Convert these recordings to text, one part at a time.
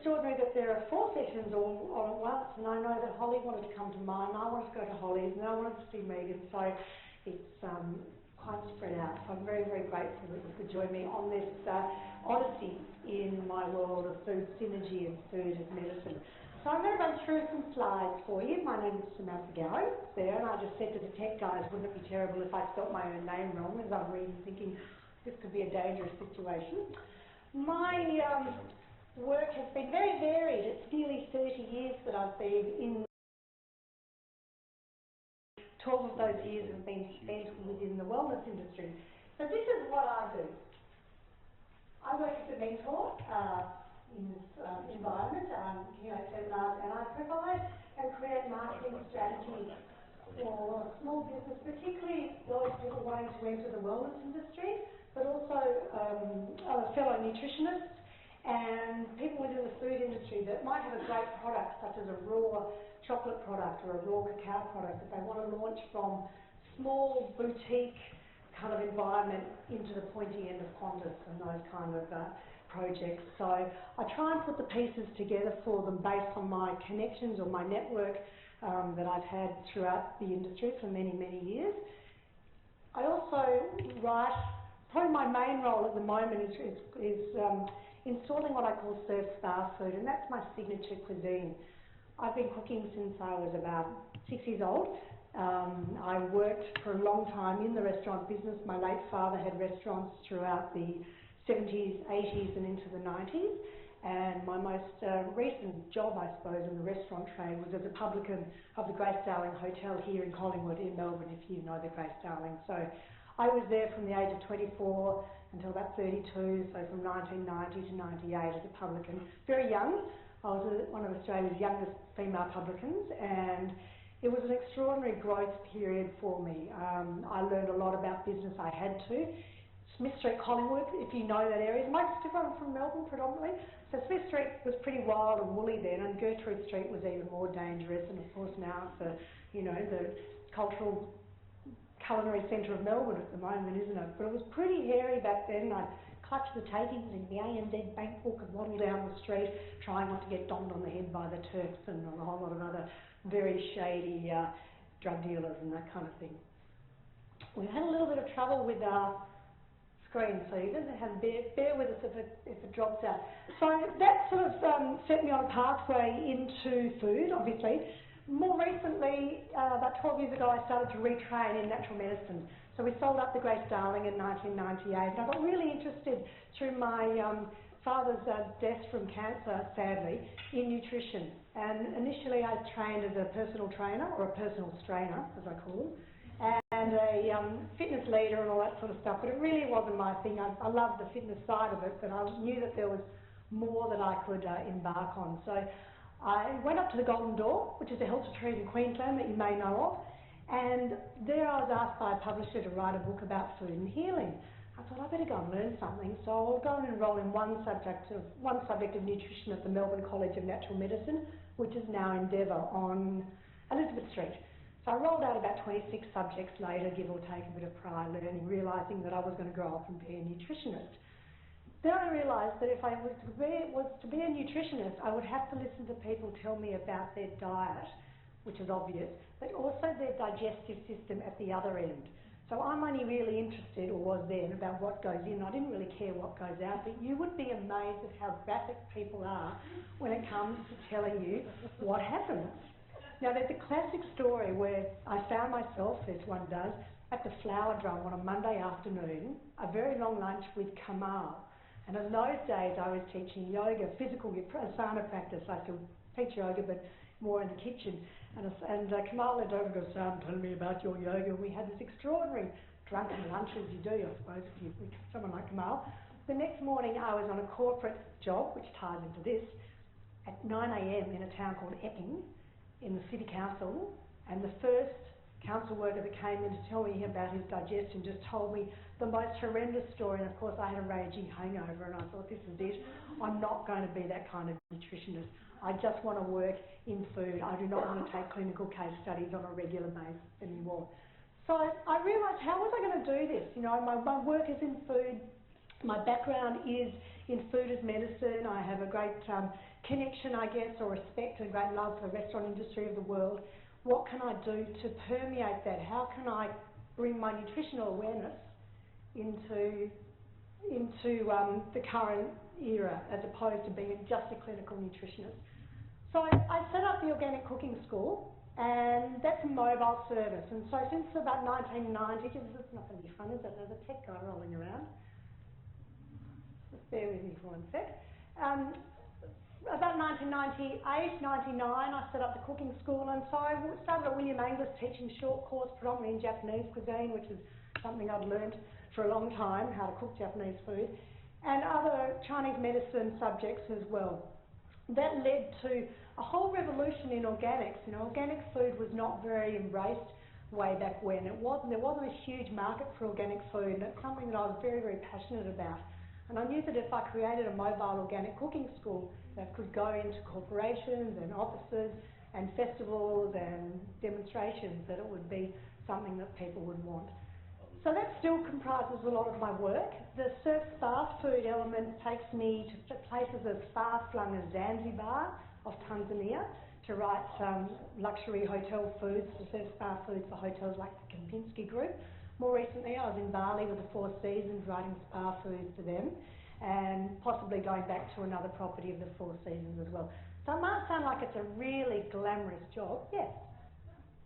extraordinary that there are 4 sessions all at once, and I know that Holly wanted to come to mine, and I wanted to go to Holly's, and I wanted to see Megan, so it's quite spread out. So I'm very, very grateful that you could join me on this odyssey in my world of food synergy and food as medicine. So I'm going to run through some slides for you. My name is Samantha Gowing, there, and I just said to the tech guys, wouldn't it be terrible if I spelt my own name wrong, as I'm reading thinking this could be a dangerous situation. My work has been very varied. It's nearly 30 years that I've been in. 12 of those years have been spent within the wellness industry. So this is what I do. I work as a mentor in this environment, keynote seminars, and I provide and create marketing strategies for small business, particularly those people wanting to enter the wellness industry, but also fellow nutritionists and people within the food industry that might have a great product, such as a raw chocolate product or a raw cacao product, that they want to launch from small boutique kind of environment into the pointy end of Qantas and those kind of projects. So I try and put the pieces together for them based on my connections or my network that I've had throughout the industry for many, many years. I also write, probably my main role at the moment is installing what I call Surf Star Food, and that's my signature cuisine. I've been cooking since I was about 6 years old. I worked for a long time in the restaurant business. My late father had restaurants throughout the 70s, 80s and into the 90s, and my most recent job, I suppose, in the restaurant trade was as a publican of the Grace Darling Hotel here in Collingwood in Melbourne, if you know the Grace Darling. So I was there from the age of 24 until about 32, so from 1990 to 98 as a publican. Very young. I was one of Australia's youngest female publicans, and it was an extraordinary growth period for me. I learned a lot about business. I had to. Smith Street, Collingwood, if you know that area. Most of them from Melbourne predominantly. So Smith Street was pretty wild and woolly then, and Gertrude Street was even more dangerous, and of course now it's the, you know, the cultural culinary centre of Melbourne at the moment, isn't it? But it was pretty hairy back then. I'd clutch the takings in the ANZ bank book and waddle down the street, trying not to get donged on the head by the Turks and a whole lot of other very shady drug dealers and that kind of thing. We had a little bit of trouble with our screen, so you're going to have bear with us if it drops out. So that sort of set me on a pathway into food, obviously. More recently, about 12 years ago, I started to retrain in natural medicine. So we sold up the Grace Darling in 1998, and I got really interested through my father's death from cancer, sadly, in nutrition. And initially I trained as a personal trainer, or a personal strainer, as I call them, and a fitness leader and all that sort of stuff, but it really wasn't my thing. I loved the fitness side of it, but I knew that there was more that I could embark on. So I went up to the Golden Door, which is a health retreat in Queensland that you may know of, and there I was asked by a publisher to write a book about food and healing. I thought I better go and learn something, so I'll go and enrol in one subject of nutrition at the Melbourne College of Natural Medicine, which is now Endeavour on Elizabeth Street. So I rolled out about 26 subjects later, give or take a bit of prior learning, realising that I was going to grow up and be a nutritionist. Then I realised that if I was to be a nutritionist, I would have to listen to people tell me about their diet, which is obvious, but also their digestive system at the other end. So I'm only really interested, or was then, about what goes in. I didn't really care what goes out, but you would be amazed at how graphic people are when it comes to telling you what happens. Now, there's a classic story where I found myself, as one does, at the Flower Drum on a Monday afternoon, a very long lunch with Kamal. And in those days, I was teaching yoga, physical asana practice. I still teach yoga, but more in the kitchen. And Kamal went over to us, telling me about your yoga. We had this extraordinary drunken lunch, as you do, I suppose, if you're someone like Kamal. The next morning, I was on a corporate job, which ties into this, at 9 AM in a town called Epping, in the city council, and the first council worker that came in to tell me about his digestion just told me the most horrendous story, and of course I had a raging hangover, and I thought, this is it. I'm not going to be that kind of nutritionist. I just want to work in food. I do not want to take clinical case studies on a regular basis anymore. So I realised, how was I going to do this? You know, my work is in food. My background is in food as medicine. I have a great connection, I guess, or respect and great love for the restaurant industry of the world, what can I do to permeate that? How can I bring my nutritional awareness into the current era, as opposed to being just a clinical nutritionist? So I set up the Organic Cooking School, and that's a mobile service. And so since about 1990, it's not going to be fun, is it? There's a tech guy rolling around. Just bear with me for one sec. About 1998, 99, I set up the cooking school, and so I started at William Angus teaching short course predominantly in Japanese cuisine, which is something I'd learned for a long time, how to cook Japanese food, and other Chinese medicine subjects as well. That led to a whole revolution in organics. You know, organic food was not very embraced way back when. There wasn't a huge market for organic food, and it's something that I was very, very passionate about. And I knew that if I created a mobile organic cooking school that could go into corporations and offices and festivals and demonstrations, that it would be something that people would want. So that still comprises a lot of my work. The surf spa food element takes me to places as far-flung as Zanzibar off Tanzania to write luxury hotel foods, to surf spa foods for hotels like the Kempinski Group. More recently, I was in Bali with the Four Seasons writing spa foods for them, and possibly going back to another property of the Four Seasons as well. So it might sound like it's a really glamorous job. Yes?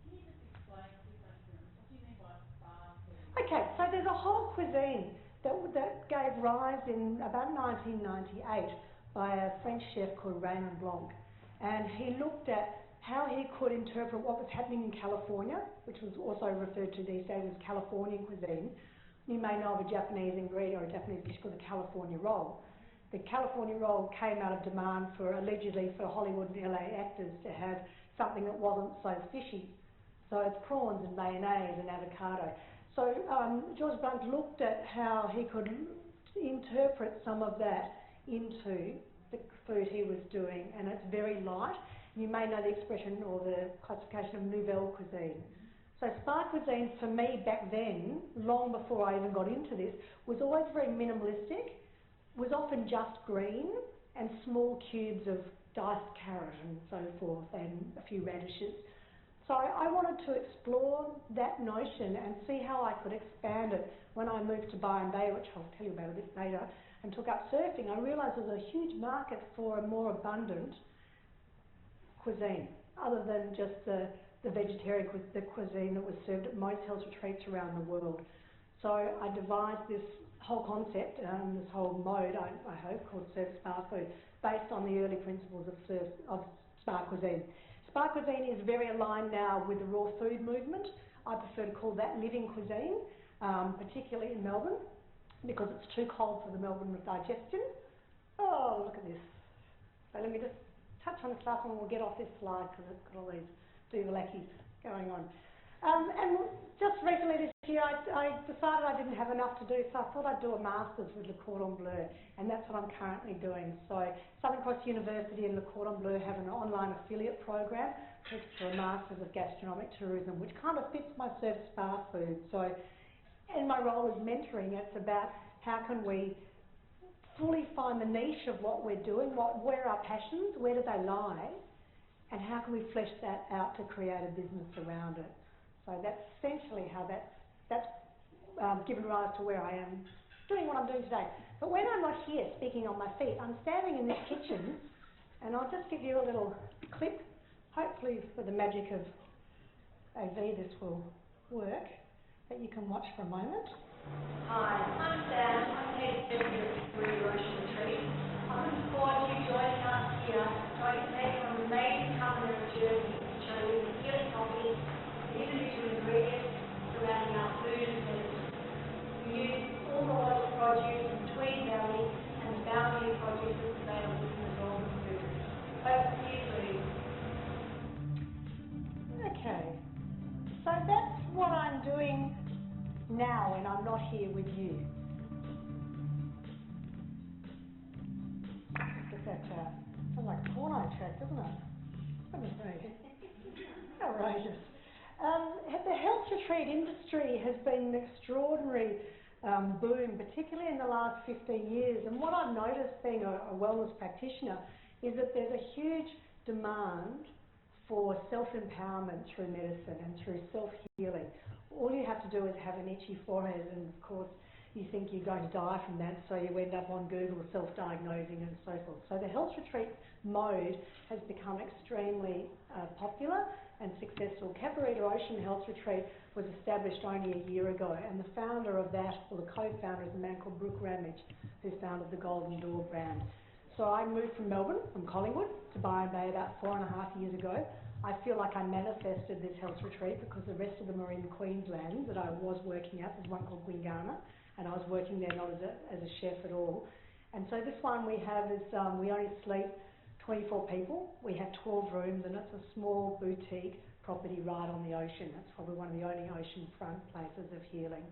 Can you just explain to listeners, what do you mean by spa food? Okay, so there's a whole cuisine that gave rise in about 1998 by a French chef called Raymond Blanc. And he looked at how he could interpret what was happening in California, which was also referred to these days as Californian cuisine. You may know of a Japanese ingredient or a Japanese dish called the California roll. The California roll came out of demand allegedly for Hollywood and LA actors to have something that wasn't so fishy. So it's prawns and mayonnaise and avocado. So George Blunt looked at how he could interpret some of that into the food he was doing, and it's very light. You may know the expression or the classification of nouvelle cuisine. So spa cuisine for me back then, long before I even got into this, was always very minimalistic, was often just green and small cubes of diced carrot and so forth, and a few radishes. So I wanted to explore that notion and see how I could expand it. When I moved to Byron Bay, which I'll tell you about a bit later, and took up surfing, I realised there was a huge market for a more abundant cuisine, other than just the vegetarian cuisine that was served at motels retreats around the world. So I devised this whole concept, this whole mode, I hope, called surf spa food, based on the early principles of spa cuisine. Spa cuisine is very aligned now with the raw food movement. I prefer to call that living cuisine, particularly in Melbourne, because it's too cold for the Melbourne digestion. Oh, look at this. So let me just touch on this last one, we'll get off this slide because it's got all these doovalackies going on. And just recently this year, I decided I didn't have enough to do, so I thought I'd do a Masters with Le Cordon Bleu, and that's what I'm currently doing. So Southern Cross University and Le Cordon Bleu have an online affiliate program for a Masters of Gastronomic Tourism, which kind of fits my surf spa food. So in my role as mentoring, it's about how can we fully find the niche of what we're doing, where are our passions, where do they lie, and how can we flesh that out to create a business around it. So that's essentially how that's given rise to where I am doing what I'm doing today. But when I'm not here speaking on my feet, I'm standing in this kitchen, and I'll just give you a little clip. Hopefully for the magic of AV this will work, that you can watch for a moment. Hi, I'm Sam. I'm head therapeutic for the Ocean Retreat. I'm looking forward to you joining us here so I can take on an amazing culinary journey to show you the healing properties, the individual ingredients surrounding our food and medicine. We use all the local produce from Tweed Valley and the bounty produce that's available in the Golden Food. Over to you, please. Okay, so that's what I'm doing now when I'm not here with you. Get that, sounds like a porno track, doesn't it? Goodness me. Outrageous. The health retreat industry has been an extraordinary boom, particularly in the last 15 years. And what I've noticed being a wellness practitioner is that there's a huge demand for self-empowerment through medicine and through self-healing. All you have to do is have an itchy forehead, and of course you think you're going to die from that, so you end up on Google self-diagnosing and so forth. So the health retreat mode has become extremely popular and successful. Cabarita Ocean Health Retreat was established only a year ago, and the founder of that, or the co-founder, is a man called Brooke Ramage, who founded the Golden Door brand. So I moved from Melbourne, from Collingwood, to Byron Bay about 4.5 years ago. I feel like I manifested this health retreat because the rest of them are in Queensland that I was working at. There's one called Gwingana, and I was working there not as a chef at all. And so this one we have is, we only sleep 24 people. We have 12 rooms, and it's a small boutique property right on the ocean. That's probably one of the only oceanfront places of healing.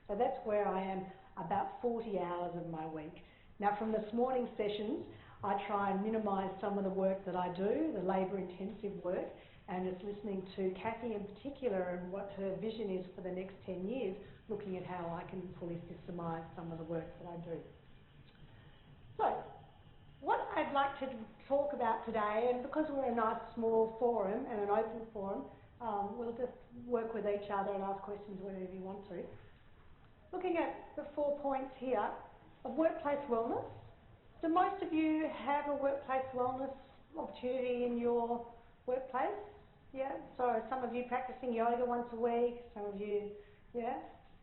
So that's where I am about 40 hours of my week. Now from this morning sessions, I try and minimise some of the work that I do, the labour-intensive work, and it's listening to Kathy in particular and what her vision is for the next 10 years, looking at how I can fully systemise some of the work that I do. So, what I'd like to talk about today, and because we're a nice small forum and an open forum, we'll just work with each other and ask questions whenever you want to. Looking at the 4 points here of workplace wellness. Do most of you have a workplace wellness opportunity in your workplace? Yeah, so some of you practicing yoga once a week, some of you, yeah,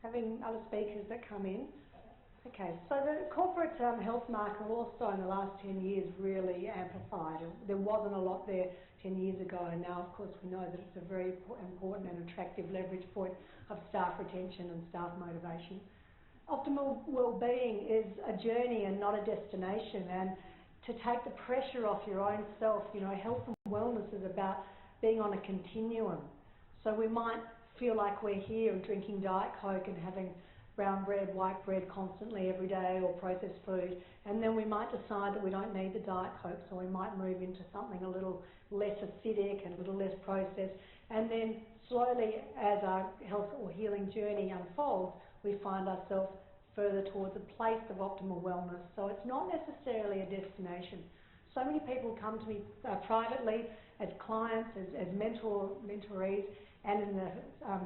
having other speakers that come in. Okay, so the corporate health market also in the last 10 years really amplified. There wasn't a lot there 10 years ago, and now of course we know that it's a very important and attractive leverage point of staff retention and staff motivation. Optimal well-being is a journey and not a destination, and to take the pressure off your own self, you know, health and wellness is about being on a continuum. So we might feel like we're here drinking Diet Coke and having brown bread, white bread constantly every day, or processed food, and then we might decide that we don't need the Diet Coke, so we might move into something a little less acidic and a little less processed, and then slowly as our health or healing journey unfolds, we find ourselves further towards a place of optimal wellness. So it's not necessarily a destination. So many people come to me privately as clients, as mentorees, and in the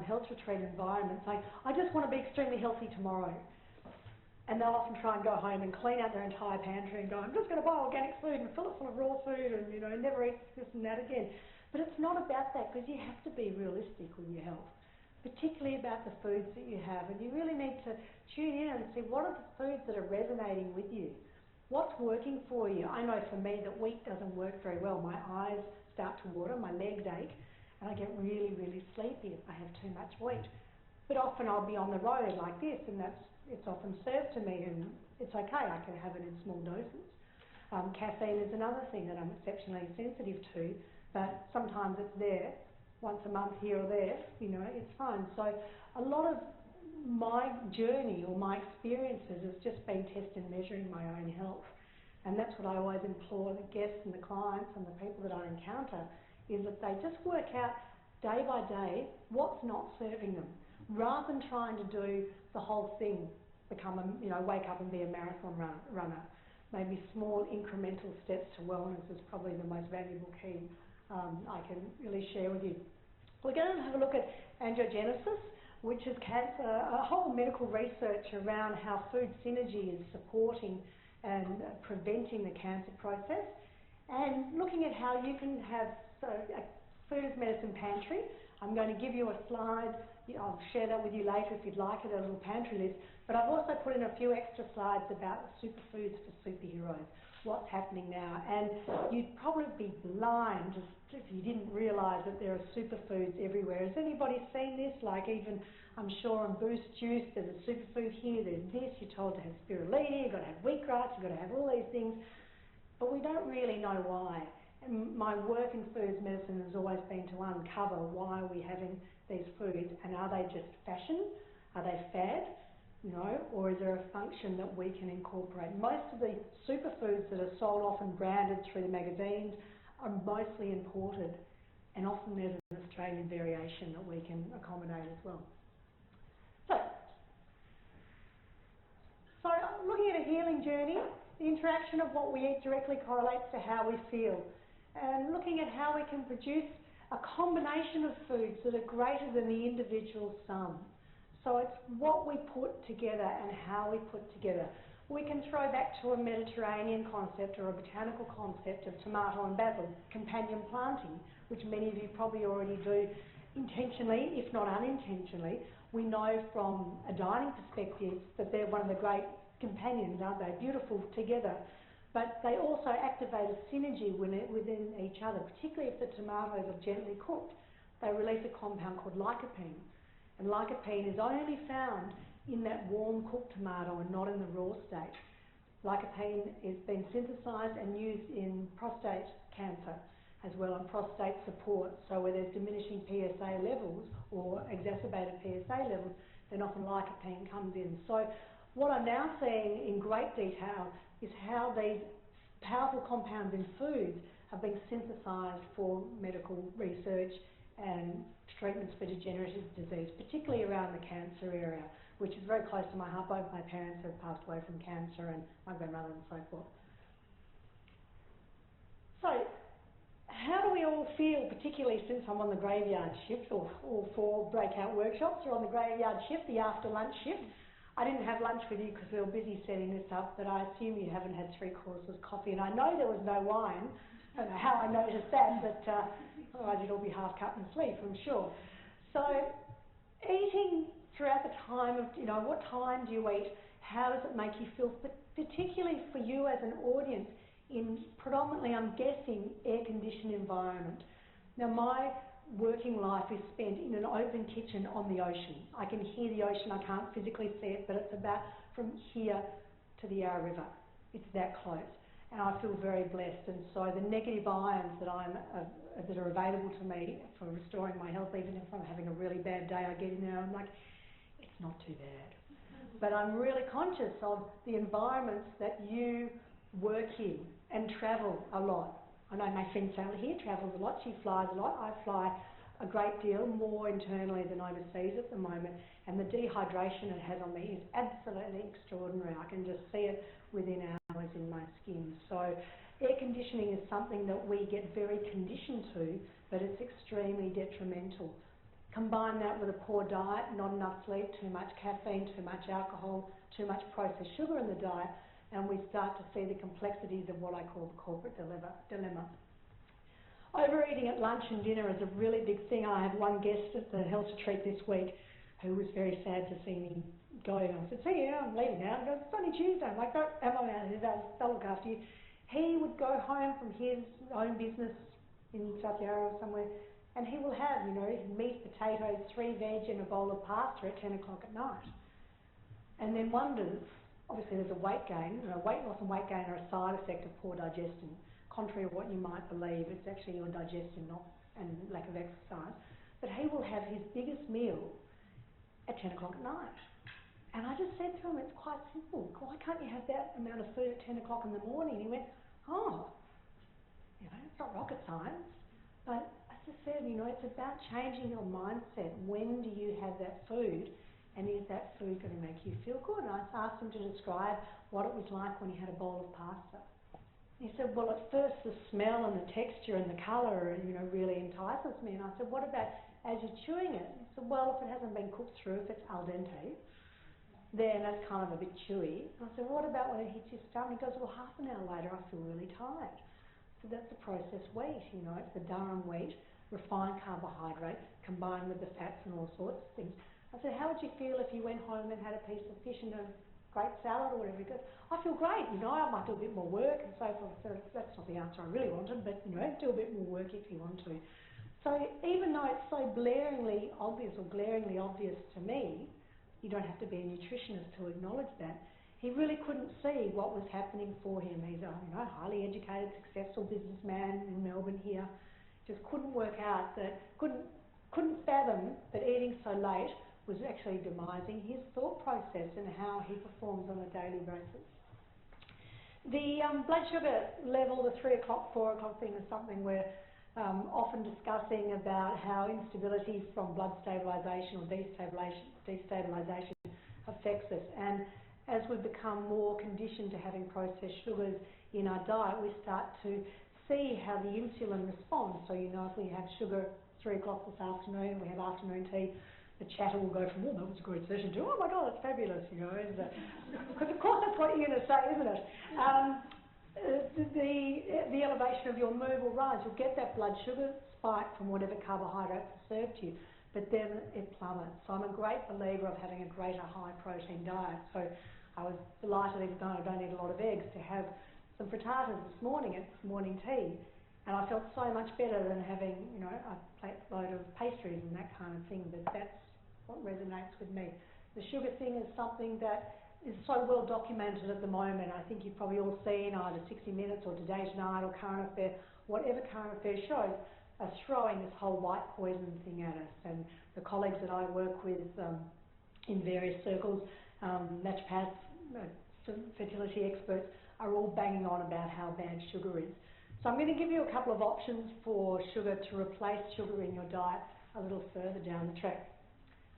health retreat environment saying, I just want to be extremely healthy tomorrow. And they'll often try and go home and clean out their entire pantry and go, I'm just going to buy organic food and fill it full of raw food and, you know, never eat this and that again. But it's not about that, because you have to be realistic with your health, particularly about the foods that you have. And you really need to tune in and see what are the foods that are resonating with you. What's working for you? I know for me that wheat doesn't work very well. My eyes start to water, my legs ache, and I get really, really sleepy if I have too much wheat. But often I'll be on the road like this, and it's often served to me, and it's okay, I can have it in small doses. Caffeine is another thing that I'm exceptionally sensitive to, but sometimes it's there, once a month here or there, you know, it's fine. So a lot of my journey or my experiences has just been test and measuring my own health. And that's what I always implore the guests and the clients and the people that I encounter, is that they just work out day by day what's not serving them, rather than trying to do the whole thing, become a, you know, wake up and be a marathon runner. Maybe small incremental steps to wellness is probably the most valuable key I can really share with you. We're going to have a look at angiogenesis, which is cancer, a whole medical research around how food synergy is supporting and preventing the cancer process, and looking at how you can have a food as medicine pantry. I'm going to give you a slide. I'll share that with you later if you'd like it, a little pantry list. But I've also put in a few extra slides about superfoods for superheroes, what's happening now. And you'd probably be blind if you didn't realise that there are superfoods everywhere. Has anybody seen this? Like even, I'm sure on Boost Juice, there's a superfood here, there's this, you're told to have spirulina, you've got to have wheatgrass, you've got to have all these things. But we don't really know why. And my work in foods medicine has always been to uncover why are we having these foods, and are they just fashion? Are they fad? You know, or is there a function that we can incorporate? Most of the superfoods that are sold, often branded through the magazines, are mostly imported, and often there's an Australian variation that we can accommodate as well. So looking at a healing journey, The interaction of what we eat directly correlates to how we feel. And looking at how we can produce a combination of foods that are greater than the individual sum. So it's what we put together and how we put together. We can throw back to a Mediterranean concept or a botanical concept of tomato and basil, companion planting, which many of you probably already do intentionally, if not unintentionally. We know from a dining perspective that they're one of the great companions, aren't they? Beautiful together. But they also activate a synergy within each other, particularly if the tomatoes are gently cooked. They release a compound called lycopene. And lycopene is only found in that warm cooked tomato and not in the raw state. Lycopene has been synthesised and used in prostate cancer as well, and prostate support. So where there's diminishing PSA levels or exacerbated PSA levels, then often lycopene comes in. So what I'm now seeing in great detail is how these powerful compounds in foods have been synthesised for medical research and treatments for degenerative disease, particularly around the cancer area, which is very close to my heart. Both my parents have passed away from cancer, and my grandmother and so forth. So, how do we all feel, particularly since I'm on the graveyard shift, or all 4 breakout workshops are on the graveyard shift, the after lunch shift? I didn't have lunch with you because we were busy setting this up, but I assume you haven't had 3 courses coffee, and I know there was no wine. I don't know how I noticed that, but otherwise you'd all be half cut and asleep, I'm sure. So eating throughout the time of, what time do you eat? How does it make you feel? But particularly for you as an audience in predominantly, I'm guessing, air-conditioned environment. Now my working life is spent in an open kitchen on the ocean. I can hear the ocean, I can't physically see it, but it's about from here to the Yarra River. It's that close. And I feel very blessed, and so the negative ions that that are available to me for restoring my health, even if I'm having a really bad day, I get in there and I'm like, it's not too bad. But I'm really conscious of the environments that you work in and travel a lot. I know my friend Sally here travels a lot, she flies a lot, I fly a great deal, more internally than overseas at the moment, and the dehydration it has on me is absolutely extraordinary. I can just see it within hours in my skin. So air conditioning is something that we get very conditioned to, but it's extremely detrimental. Combine that with a poor diet, not enough sleep, too much caffeine, too much alcohol, too much processed sugar in the diet, and we start to see the complexities of what I call the corporate dilemma. Overeating at lunch and dinner is a really big thing. I have one guest at the health retreat this week who was very sad to see me go. And I said, see you, I'm leaving now. He goes, it's only Tuesday. I'm like, don't, am I out here? They'll look after you. He would go home from his own business in South Yarra or somewhere, and he will have, meat, potatoes, 3 veg and a bowl of pasta at 10 o'clock at night. And then wonders, obviously there's a weight gain. Weight loss and weight gain are a side effect of poor digestion. Contrary to what you might believe, it's actually your digestion and lack of exercise. But he will have his biggest meal at 10 o'clock at night. And I just said to him, it's quite simple. Why can't you have that amount of food at 10 o'clock in the morning? He went, oh, it's not rocket science. But as I said, it's about changing your mindset. When do you have that food? And is that food going to make you feel good? And I asked him to describe what it was like when he had a bowl of pasta. He said, well, at first the smell and the texture and the colour, really entices me. And I said, what about as you're chewing it? He said, well, if it hasn't been cooked through, if it's al dente, then that's kind of a bit chewy. And I said, what about when it hits your stomach? He goes, well, half an hour later I feel really tired. So that's the processed wheat, it's the durum wheat, refined carbohydrate, combined with the fats and all sorts of things. I said, how would you feel if you went home and had a piece of fish and a great salad or whatever? He goes, I feel great, I might do a bit more work and so forth. So that's not the answer I really wanted, but do a bit more work if you want to. So even though it's so glaringly obvious to me, you don't have to be a nutritionist to acknowledge that. He really couldn't see what was happening for him. He's a highly educated, successful businessman in Melbourne here. Just couldn't work out that, couldn't fathom that eating so late was actually demising his thought process and how he performs on a daily basis. The blood sugar level, the 3 o'clock, 4 o'clock thing is something we're often discussing about how instability from blood stabilisation or destabilisation affects us. And as we become more conditioned to having processed sugars in our diet, we start to see how the insulin responds. So you know, if we have sugar at 3 o'clock this afternoon, we have afternoon tea, the chatter will go from, oh, that was a great session, to, oh my God, it's fabulous, you know. Because of course that's what you're going to say, isn't it? The elevation of your mood will rise. You'll get that blood sugar spike from whatever carbohydrates are served to you, but then it plummets. So I'm a great believer of having a greater high protein diet. So I was delighted, even though I don't eat a lot of eggs, to have some frittatas this morning at morning tea, and I felt so much better than having, you know, a plate load of pastries and that kind of thing. But that's what resonates with me. The sugar thing is something that is so well documented at the moment. I think you've probably all seen either 60 Minutes or Today's Night or Current Affair, whatever Current Affair shows, are throwing this whole white poison thing at us. And the colleagues that I work with in various circles, naturopaths, fertility experts, are all banging on about how bad sugar is. So I'm going to give you a couple of options for sugar to replace sugar in your diet a little further down the track.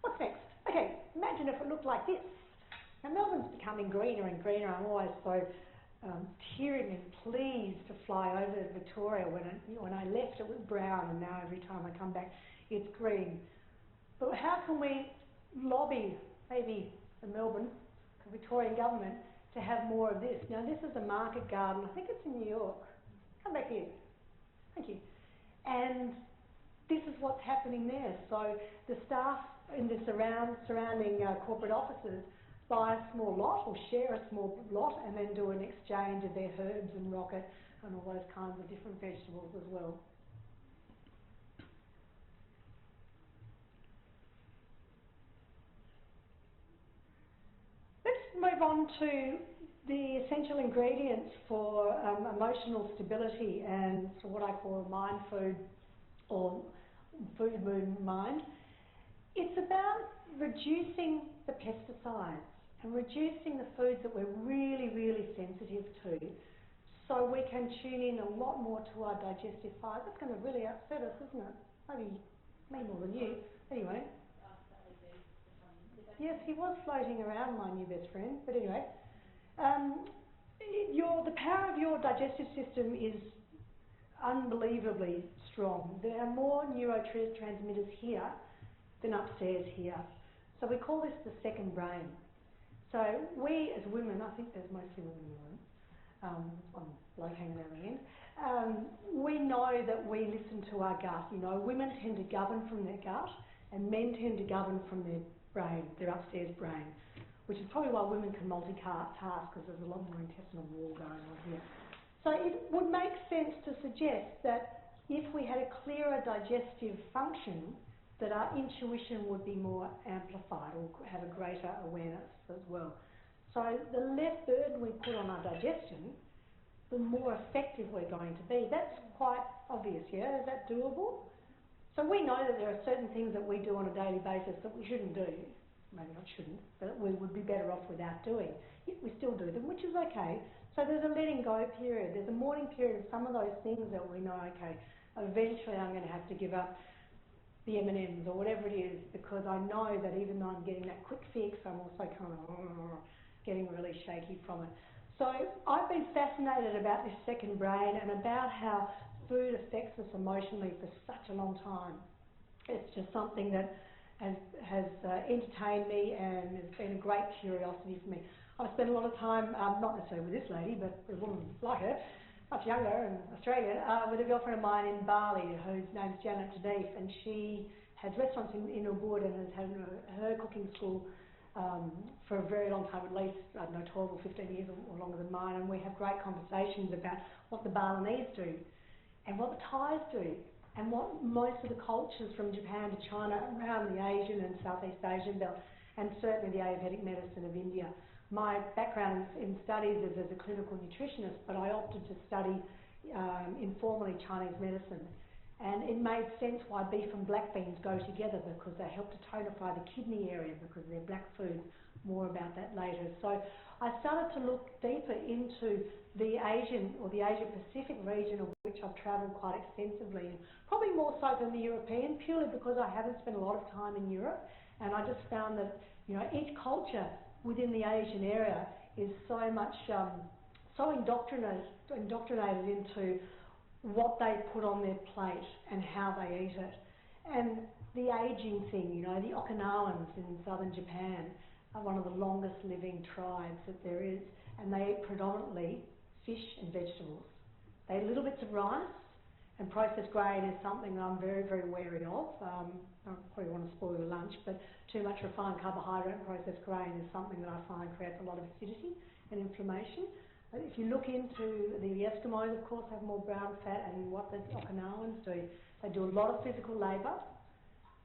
What's next? Okay, imagine if it looked like this. Now Melbourne's becoming greener and greener. I'm always so tearing and pleased to fly over to Victoria. When I left it was brown, and now every time I come back it's green. But how can we lobby maybe the Melbourne, the Victorian government, to have more of this? Now this is a market garden, I think it's in New York. Come back here. Thank you. And this is what's happening there. So the staff in the surrounding corporate offices buy a small lot or share a small lot and then do an exchange of their herbs and rocket and all those kinds of different vegetables as well. Let's move on to the essential ingredients for emotional stability and so what I call mind food or food mood mind. It's about reducing the pesticides and reducing the foods that we're really, really sensitive to, so we can tune in a lot more to our digestive fire. That's going to really upset us, isn't it? Maybe me more than you. Anyway. Yes, he was floating around, my new best friend. But anyway, the power of your digestive system is unbelievably strong. There are more neurotransmitters here than upstairs here. So we call this the second brain. So we as women, I think there's mostly women in the room, one bloke hanging around the end, we know that we listen to our gut. You know, women tend to govern from their gut and men tend to govern from their brain, their upstairs brain, which is probably why women can multitask, because there's a lot more intestinal wall going on here. So it would make sense to suggest that if we had a clearer digestive function, that our intuition would be more amplified or have a greater awareness as well. So the less burden we put on our digestion, the more effective we're going to be. That's quite obvious, yeah? Is that doable? So we know that there are certain things that we do on a daily basis that we shouldn't do. Maybe not shouldn't, but we would be better off without doing. Yet we still do them, which is okay. So there's a letting go period. There's a mourning period of some of those things that we know, okay, eventually I'm going to have to give up the M&Ms or whatever it is, because I know that even though I'm getting that quick fix, I'm also kind of getting really shaky from it. So I've been fascinated about this second brain and about how food affects us emotionally for such a long time. It's just something that has entertained me and has been a great curiosity for me. I've spent a lot of time, not necessarily with this lady, but with a woman like her, much younger and Australian, with a girlfriend of mine in Bali whose name's Janet Jadif, and she has restaurants in Ubud and has had her cooking school for a very long time, at least, I don't know, 12 or 15 years or longer than mine, and we have great conversations about what the Balinese do and what the Thais do and what most of the cultures from Japan to China around the Asian and Southeast Asian belt, and certainly the Ayurvedic medicine of India. My background in studies is as a clinical nutritionist, but I opted to study informally Chinese medicine. And it made sense why beef and black beans go together, because they help to tonify the kidney area because they're black foods. More about that later. So I started to look deeper into the Asian or the Asia-Pacific region, of which I've travelled quite extensively, and probably more so than the European, purely because I haven't spent a lot of time in Europe. And I just found that, you know, each culture within the Asian area is so much, so indoctrinated into what they put on their plate and how they eat it. And the aging thing, you know, the Okinawans in southern Japan are one of the longest living tribes that there is, and they eat predominantly fish and vegetables. They eat little bits of rice, and processed grain is something that I'm very, very wary of. I don't probably want to spoil your lunch, but too much refined carbohydrate and processed grain is something that I find creates a lot of acidity and inflammation. But if you look into the Eskimos, of course, have more brown fat, and what the Okinawans do, they do a lot of physical labour,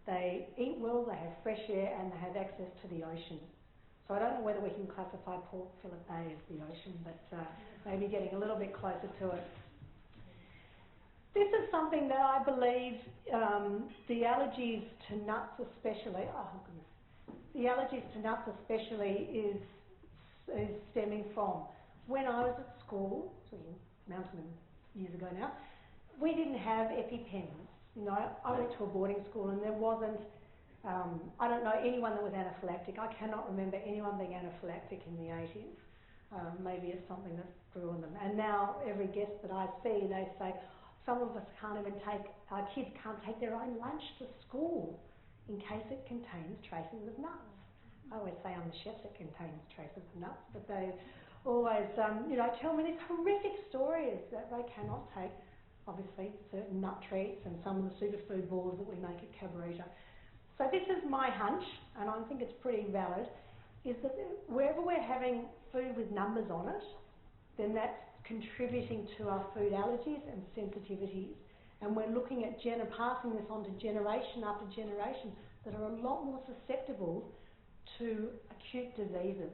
they eat well, they have fresh air, and they have access to the ocean. So I don't know whether we can classify Port Phillip Bay as the ocean, but maybe getting a little bit closer to it. This is something that I believe the allergies to nuts especially, the allergies to nuts especially is stemming from. When I was at school, a mountain of years ago now, we didn't have EpiPens. You know, I went to a boarding school and there wasn't, I don't know anyone that was anaphylactic. I cannot remember anyone being anaphylactic in the 80s. Maybe it's something that grew on them. And now every guest that I see, they say, some of us can't even take, our kids can't take their own lunch to school in case it contains traces of nuts. I always say I'm the chef that contains traces of nuts, but they always, you know, tell me these horrific stories that they cannot take, obviously, certain nut treats and some of the superfood balls that we make at Cabarita. So this is my hunch, and I think it's pretty valid, is that wherever we're having food with numbers on it, then that's contributing to our food allergies and sensitivities. And we're looking at passing this on to generation after generation that are a lot more susceptible to acute diseases,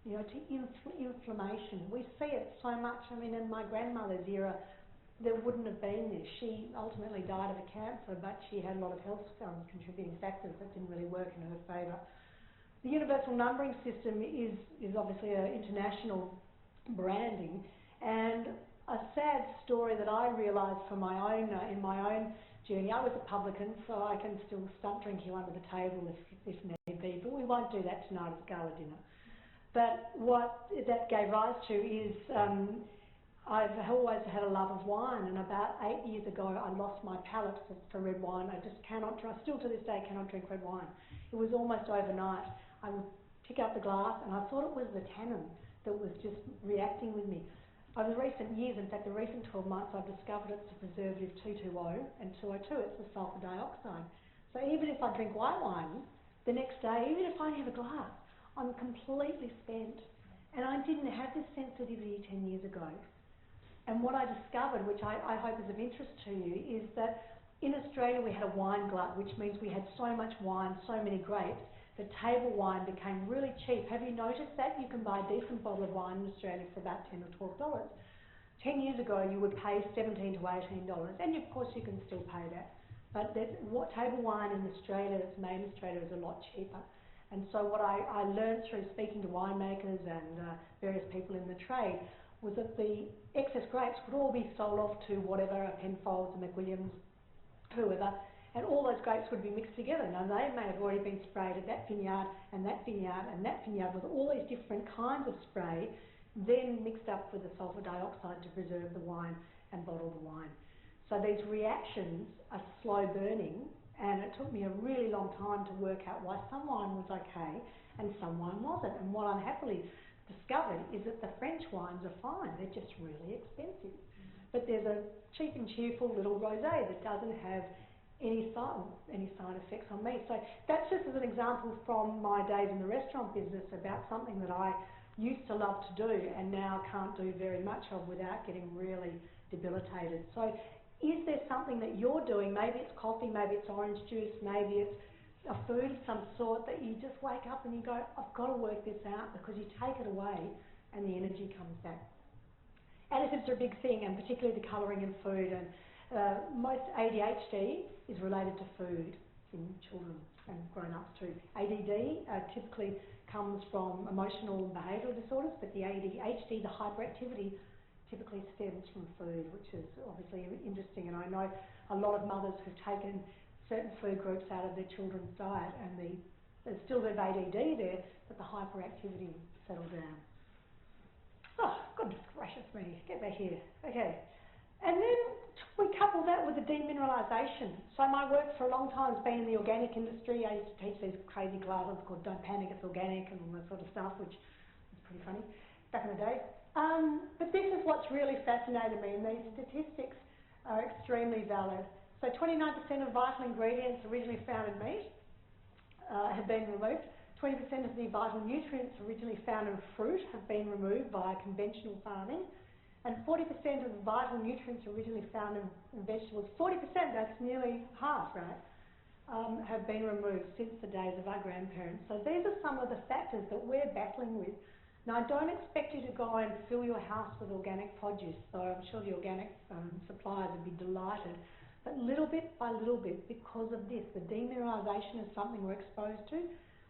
you know, to inflammation. We see it so much. I mean, in my grandmother's era, there wouldn't have been this. She ultimately died of a cancer, but she had a lot of health contributing factors that didn't really work in her favour. The universal numbering system is obviously an international branding, and a sad story that I realised from my own in my own journey. I was a publican, so I can still start drinking you under the table if need be, but we won't do that tonight at gala dinner. But what that gave rise to is I've always had a love of wine, and about 8 years ago I lost my palate for red wine. I just cannot, still to this day cannot drink red wine. It was almost overnight. I would pick up the glass and I thought it was the tannin that was just reacting with me. Over the recent years, in fact the recent 12 months, I've discovered it's the preservative 2,2-O and 202, it's the sulfur dioxide. So even if I drink white wine, the next day, even if I only have a glass, I'm completely spent. And I didn't have this sensitivity 10 years ago. And what I discovered, which I hope is of interest to you, is that in Australia we had a wine glut, which means we had so much wine, so many grapes, that table wine became really cheap. Have you noticed that? You can buy a decent bottle of wine in Australia for about $10 or $12. 10 years ago you would pay $17 to $18, and of course you can still pay that. But table wine in Australia that's made in Australia is a lot cheaper. And so what I learned through speaking to winemakers and various people in the trade was that the excess grapes would all be sold off to whatever, Penfolds, McWilliams, whoever, and all those grapes would be mixed together. Now they may have already been sprayed at that vineyard and that vineyard and that vineyard with all these different kinds of spray, then mixed up with the sulfur dioxide to preserve the wine and bottle the wine. So these reactions are slow burning, and it took me a really long time to work out why some wine was okay and some wine wasn't. And what I happily discovered is that the French wines are fine, they're just really expensive. But there's a cheap and cheerful little rosé that doesn't have any side effects on me. So that's just as an example from my days in the restaurant business about something that I used to love to do and now can't do very much of without getting really debilitated. So is there something that you're doing? Maybe it's coffee, maybe it's orange juice, maybe it's a food of some sort that you just wake up and you go, I've got to work this out, because you take it away and the energy comes back. Additives are a big thing, and particularly the colouring in food, and most ADHD is related to food in children and grown-ups too. ADD typically comes from emotional and behavioural disorders, but the ADHD, the hyperactivity, typically stems from food, which is obviously interesting. And I know a lot of mothers who've taken certain food groups out of their children's diet, and There's still a bit of ADD there, but the hyperactivity settled down. Oh, goodness gracious me, get back here. Okay. And then we couple that with the demineralisation. So my work for a long time has been in the organic industry. I used to teach these crazy classes called Don't Panic, It's Organic and all that sort of stuff, which was pretty funny back in the day. But this is what's really fascinated me, and these statistics are extremely valid. So 29% of vital ingredients originally found in meat have been removed. 20% of the vital nutrients originally found in fruit have been removed via conventional farming. And 40% of the vital nutrients originally found in vegetables, 40%, that's nearly half, right, have been removed since the days of our grandparents. So these are some of the factors that we're battling with. Now, I don't expect you to go and fill your house with organic produce, so I'm sure the organic suppliers would be delighted. But little bit by little bit, because of this, the demineralisation is something we're exposed to.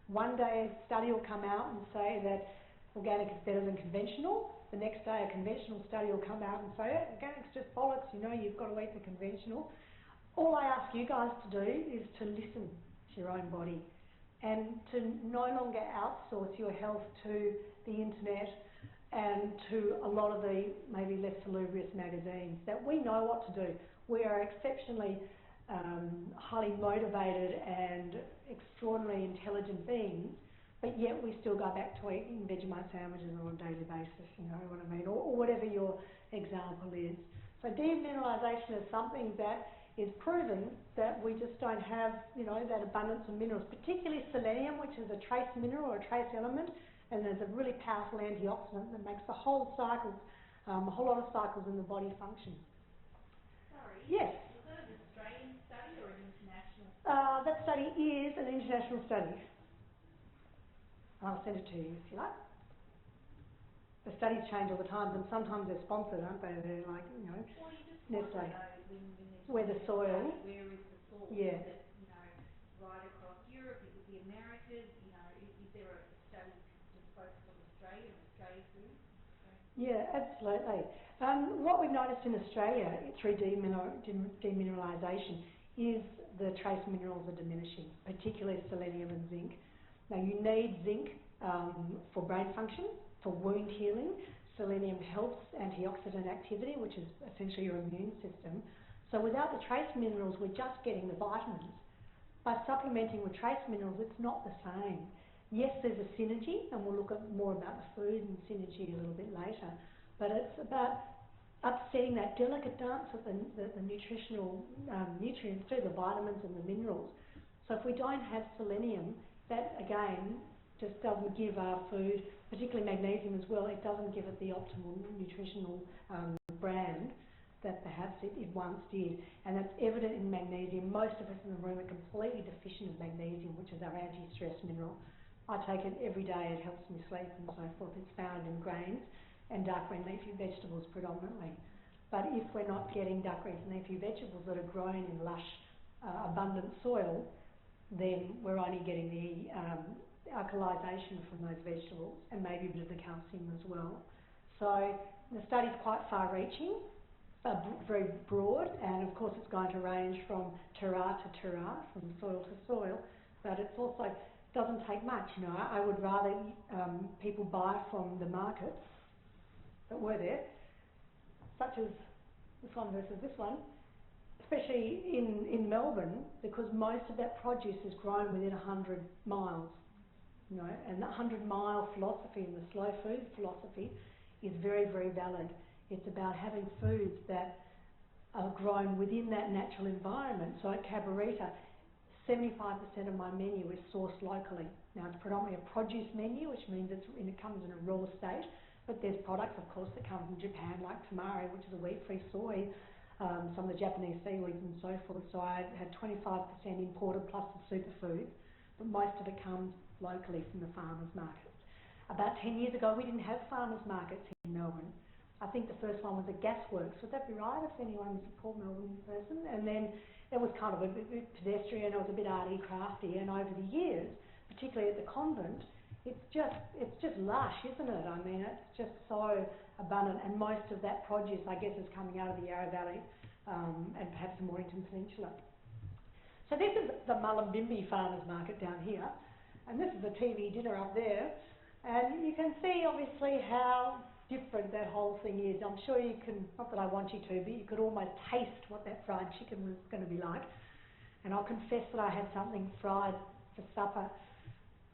One day a study will come out and say that organic is better than conventional. The next day a conventional study will come out and say, organic's just bollocks, you know, you've got to eat the conventional. All I ask you guys to do is to listen to your own body and to no longer outsource your health to the internet and to a lot of the maybe less salubrious magazines. That we know what to do. We are exceptionally highly motivated and extraordinarily intelligent beings, but yet we still go back to eating Vegemite sandwiches on a daily basis, you know what I mean, or whatever your example is. So demineralisation is something that is proven that we just don't have, you know, that abundance of minerals, particularly selenium, which is a trace mineral or a trace element, and there's a really powerful antioxidant that makes the whole cycles, a whole lot of cycles in the body function. Sorry. Yes. Was that an Australian study or an international? That study is an international study. I'll send it to you if you like. The studies change all the time, and sometimes they're sponsored, aren't they? They're like, you know, Well, you just Nestle. where the soil. Where is the soil? Yeah. Is it, you know, right across Europe? Is it the Americas? You know, is there a study just focused on Australia and Australia food? Yeah, absolutely. What we've noticed in Australia through demineralisation is the trace minerals are diminishing, particularly selenium and zinc. Now you need zinc for brain function, for wound healing. Selenium helps antioxidant activity, which is essentially your immune system. So without the trace minerals, we're just getting the vitamins. By supplementing with trace minerals, it's not the same. Yes, there's a synergy, and we'll look at more about the food and synergy a little bit later, but it's about upsetting that delicate dance of the nutritional nutrients through the vitamins and the minerals. So if we don't have selenium, that again just doesn't give our food, particularly magnesium as well, it doesn't give it the optimal nutritional brand that perhaps it once did. And that's evident in magnesium. Most of us in the room are completely deficient of magnesium, which is our anti-stress mineral. I take it every day, it helps me sleep and so forth. It's found in grains and dark green leafy vegetables predominantly. But if we're not getting dark green leafy vegetables that are grown in lush, abundant soil, then we're only getting the alkalization from those vegetables and maybe a bit of the calcium as well. So the study's quite far-reaching, very broad, and of course it's going to range from terroir to terroir, from soil to soil, but it's also doesn't take much. You know, I would rather people buy from the markets that were there, such as this one versus this one, especially in Melbourne, because most of that produce is grown within 100 miles. You know, and the 100-mile philosophy and the slow food philosophy is very, very valid. It's about having foods that are grown within that natural environment. So at Cabarita, 75% of my menu is sourced locally. Now it's predominantly a produce menu, which means it comes in a raw state, but there's products, of course, that come from Japan, like tamari, which is a wheat-free soy, some of the Japanese seaweeds and so forth. So I had 25% imported plus the superfoods, but most of it comes locally from the farmers markets. About 10 years ago, we didn't have farmers markets in Melbourne. I think the first one was at Gasworks. Would that be right, if anyone's a Port Melbourne person? And then it was kind of a bit pedestrian, it was a bit arty, crafty, and over the years, particularly at the convent, it's just lush, isn't it? I mean, it's just so abundant, and most of that produce, I guess, is coming out of the Yarra Valley and perhaps the Mornington Peninsula. So this is the Mullumbimby Farmers Market down here. And this is a TV dinner up there. And you can see obviously how different that whole thing is. I'm sure you can, not that I want you to, but you could almost taste what that fried chicken was going to be like. And I'll confess that I had something fried for supper.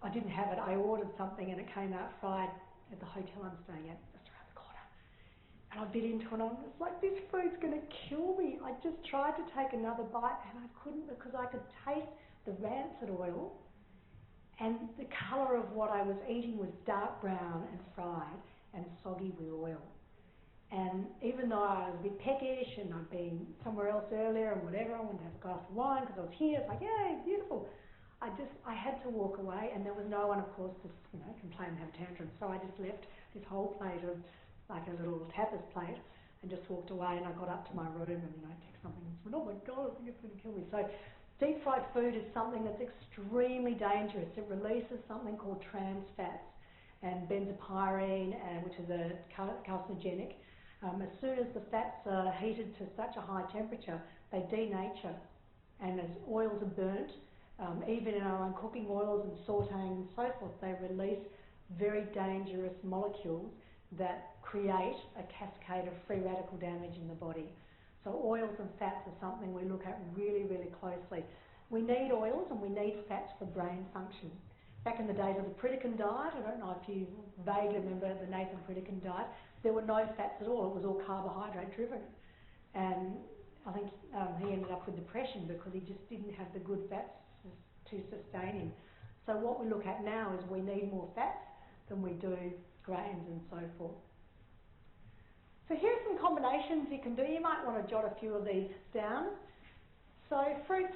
I didn't have it, I ordered something and it came out fried at the hotel I'm staying at, just around the corner. And I bit into it and I was like, this food's going to kill me. I just tried to take another bite and I couldn't, because I could taste the rancid oil, and the colour of what I was eating was dark brown and fried and soggy with oil. And even though I was a bit peckish and I'd been somewhere else earlier and whatever, I wanted to have a glass of wine because I was here, it's like, yay, beautiful. I had to walk away, and there was no one, of course, to complain and have a tantrum. So I just left this whole plate of, like a little tapas plate, and just walked away. And I got up to my room and took something and went, oh my God, I think it's going to kill me. So deep fried food is something that's extremely dangerous. It releases something called trans fats and benzopyrene, which is a carcinogenic. As soon as the fats are heated to such a high temperature, they denature, and as oils are burnt, even in our own cooking oils and sautéing and so forth, they release very dangerous molecules that create a cascade of free radical damage in the body. So oils and fats are something we look at really, really closely. We need oils and we need fats for brain function. Back in the days of the Pritikin diet, I don't know if you vaguely remember the Nathan Pritikin diet, there were no fats at all, it was all carbohydrate driven. And I think he ended up with depression because he just didn't have the good fats to sustain him. So what we look at now is we need more fats than we do grains and so forth. So here's some combinations you can do. You might want to jot a few of these down. So fruits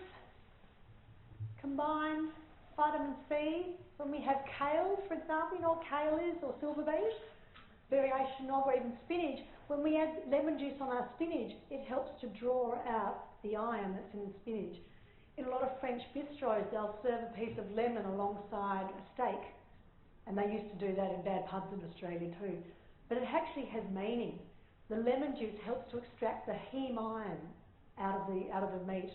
combined, vitamin C. When we have kale, for example, you know what kale is, or silver beet, variation of, or even spinach. When we add lemon juice on our spinach, it helps to draw out the iron that's in the spinach. In a lot of French bistros, they'll serve a piece of lemon alongside a steak. And they used to do that in bad pubs in Australia too. But it actually has meaning. The lemon juice helps to extract the heme iron out of the meat.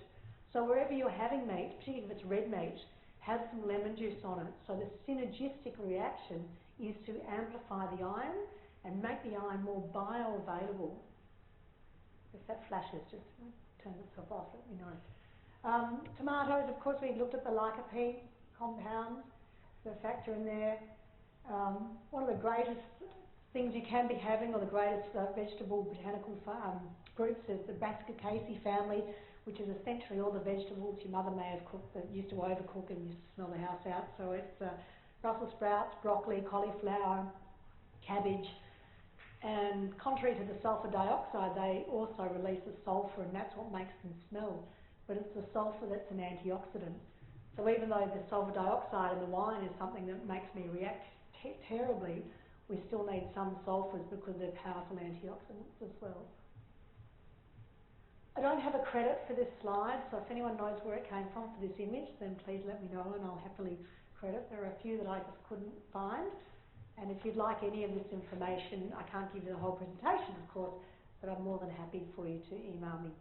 So wherever you're having meat, particularly if it's red meat, have some lemon juice on it. So the synergistic reaction is to amplify the iron and make the iron more bioavailable. If that flashes, just turn itself off, let me know. Tomatoes, of course, we looked at the lycopene compounds, the factor in there. One of the greatest things you can be having, or the greatest vegetable botanical groups, is the Brassicaceae family, which is essentially all the vegetables your mother may have cooked that used to overcook and used to smell the house out. So it's Brussels sprouts, broccoli, cauliflower, cabbage. And contrary to the sulfur dioxide, they also release a sulfur, and that's what makes them smell. But it's the sulfur that's an antioxidant. So even though the sulfur dioxide in the wine is something that makes me react terribly, we still need some sulfurs because they're powerful antioxidants as well. I don't have a credit for this slide, so if anyone knows where it came from for this image, then please let me know and I'll happily credit. There are a few that I just couldn't find. And if you'd like any of this information, I can't give you the whole presentation, of course, but I'm more than happy for you to email me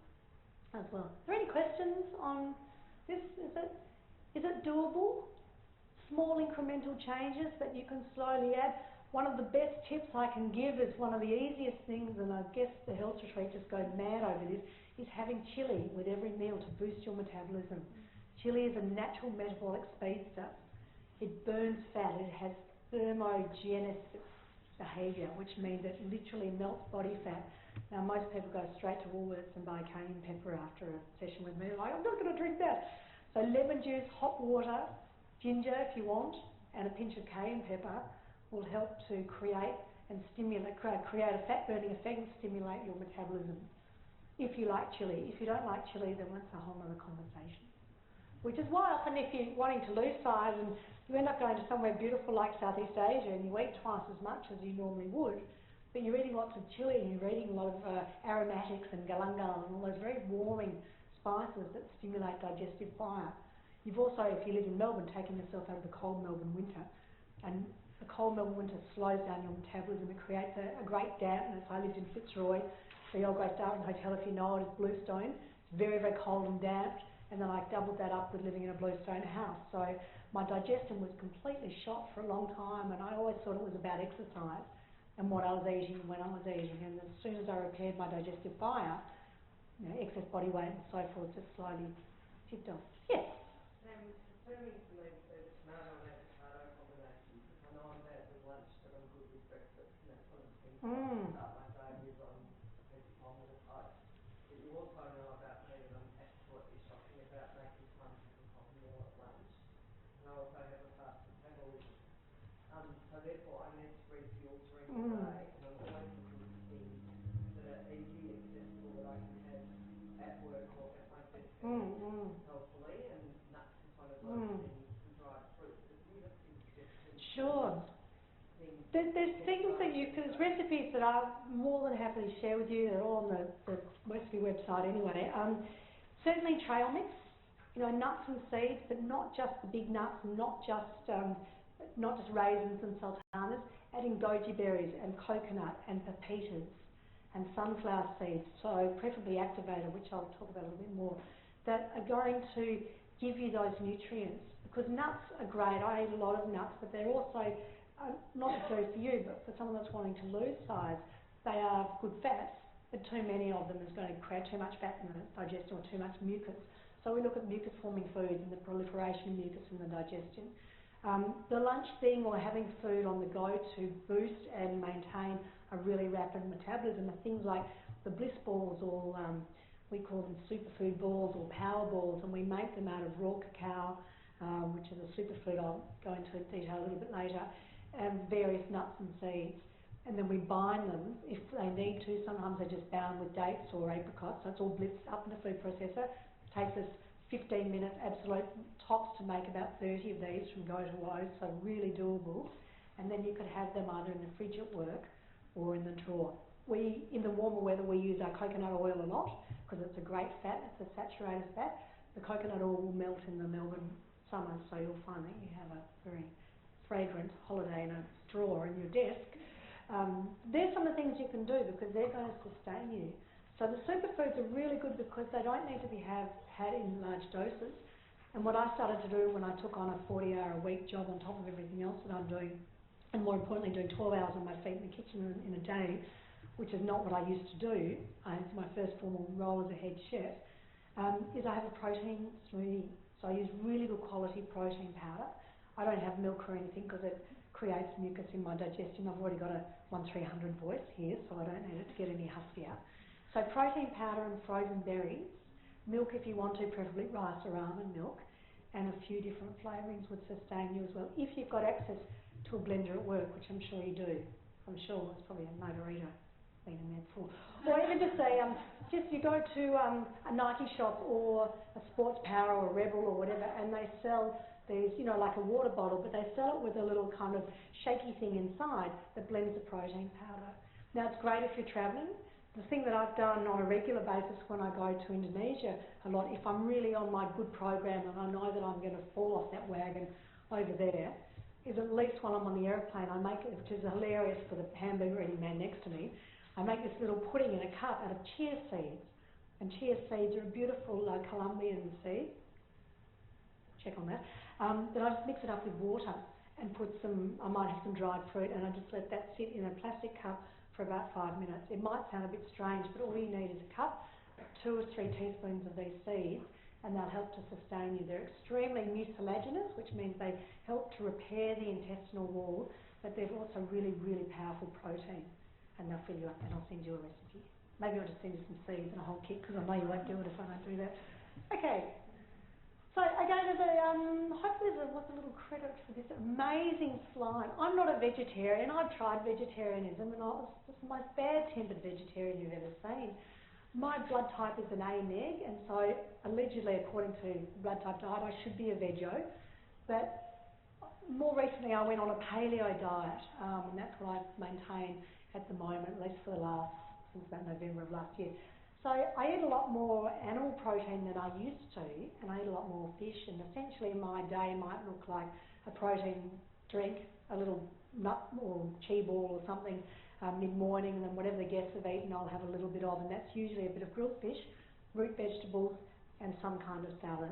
as well. Are there any questions on this? Is it doable? Small incremental changes that you can slowly add. One of the best tips I can give is one of the easiest things, and I guess the health retreat just goes mad over this, is having chili with every meal to boost your metabolism. Chili is a natural metabolic speedster. It burns fat. It has thermogenesis behaviour, which means it literally melts body fat. Now, most people go straight to Woolworths and buy cayenne pepper after a session with me. They're like, I'm not going to drink that. So lemon juice, hot water, ginger if you want, and a pinch of cayenne pepper will help to create and stimulate, create a fat-burning effect and stimulate your metabolism. If you like chili. If you don't like chili, then that's a whole other conversation. Which is why often if you're wanting to lose size and you end up going to somewhere beautiful like Southeast Asia and you eat twice as much as you normally would, but you're eating lots of chili and you're eating a lot of aromatics and galangal and all those very warming spices that stimulate digestive fire. You've also, if you live in Melbourne, taken yourself out of the cold Melbourne winter. And the cold Melbourne winter slows down your metabolism. It creates a great dampness. I lived in Fitzroy, the old Great Darwin Hotel, if you know it, is bluestone. It's very, very cold and damp. And then I doubled that up with living in a bluestone house. So my digestion was completely shot for a long time, and I always thought it was about exercise and what I was eating and when I was eating. And as soon as I repaired my digestive fire, you know, excess body weight and so forth just slowly tipped off. Yes? It's confirming to me that the tomato and avocado combination, because I know I'm bad with lunch, but I'm good with breakfast, and that's one of the things I start my day with on a piece of omelette toast. But you also know about me that I'm absolutely shocking about making time for a coffee meal at lunch. And I also have a fast metabolism. So therefore I need to refuel during the day, and I'm always looking for things that are easy, accessible, that I can have at work or at my desk healthfully, and nuts is one of those things, and dried fruit. But do you have some suggestions? Sure. There's things that there's recipes that I'm more than happy to share with you. They're all on the recipe website anyway. Certainly trail mix, you know, nuts and seeds, but not just the big nuts, not just raisins and sultanas, adding goji berries and coconut and pepitas and sunflower seeds, so preferably activated, which I'll talk about a little bit more, that are going to give you those nutrients. Because nuts are great. I eat a lot of nuts, but they're also not necessarily for you, but for someone that's wanting to lose size, they are good fats, but too many of them is going to create too much fat in the digestion or too much mucus. So we look at mucus-forming foods and the proliferation of mucus in the digestion. The lunch thing, or having food on the go to boost and maintain a really rapid metabolism, are things like the bliss balls, or we call them superfood balls or power balls, and we make them out of raw cacao, which is a superfood I'll go into detail a little bit later, and various nuts and seeds. And then we bind them if they need to. Sometimes they're just bound with dates or apricots, so it's all blitzed up in a food processor. It takes us 15 minutes absolute tops to make about 30 of these from go to woe, so really doable. And then you could have them either in the fridge at work or in the drawer. In the warmer weather, we use our coconut oil a lot because it's a great fat, it's a saturated fat. The coconut oil will melt in the Melbourne summer, so you'll find that you have a very fragrant holiday in a drawer in your desk. There's some of the things you can do because they're going to sustain you. So the superfoods are really good because they don't need to be had in large doses. And what I started to do when I took on a 40-hour-a-week job on top of everything else that I'm doing, and more importantly doing 12 hours on my feet in the kitchen in a day, which is not what I used to do, it's my first formal role as a head chef, is I have a protein smoothie. So I use really good quality protein powder. I don't have milk or anything because it creates mucus in my digestion. I've already got a 1-300 voice here, so I don't need it to get any huskier. So protein powder and frozen berries, milk if you want to, preferably rice or almond milk, and a few different flavourings would sustain you as well. If you've got access to a blender at work, which I'm sure you do. I'm sure it's probably a margarita been in there before. Or even just you go to a Nike shop or a Sports Power or Rebel or whatever, and they sell these, you know, like a water bottle, but they sell it with a little kind of shaky thing inside that blends the protein powder. Now, it's great if you're travelling. The thing that I've done on a regular basis when I go to Indonesia a lot, if I'm really on my good program and I know that I'm going to fall off that wagon over there, is at least while I'm on the aeroplane, I make it, which is hilarious for the hamburger eating man next to me, I make this little pudding in a cup out of chia seeds. And chia seeds are a beautiful Colombian seed. Check on that. Then I just mix it up with water and put I might have some dried fruit, and I just let that sit in a plastic cup for about 5 minutes. It might sound a bit strange, but all you need is a cup, 2 or 3 teaspoons of these seeds, and they'll help to sustain you. They're extremely mucilaginous, which means they help to repair the intestinal wall, but they're also really, really powerful protein, and they'll fill you up, and I'll send you a recipe. Maybe I'll just send you some seeds and a whole kit, because I know you won't do it if I don't do that. Okay. So again, hopefully there was a little credit for this amazing slide. I'm not a vegetarian. I've tried vegetarianism, and I was just the most bad-tempered vegetarian you've ever seen. My blood type is an A neg, and so allegedly, according to blood type diet, I should be a veggie. But more recently, I went on a paleo diet, and that's what I maintain at the moment, at least for since about November of last year. So I eat a lot more animal protein than I used to, and I eat a lot more fish, and essentially my day might look like a protein drink, a little nut or chi ball or something mid-morning, and then whatever the guests have eaten I'll have a little bit of, and that's usually a bit of grilled fish, root vegetables, and some kind of salad.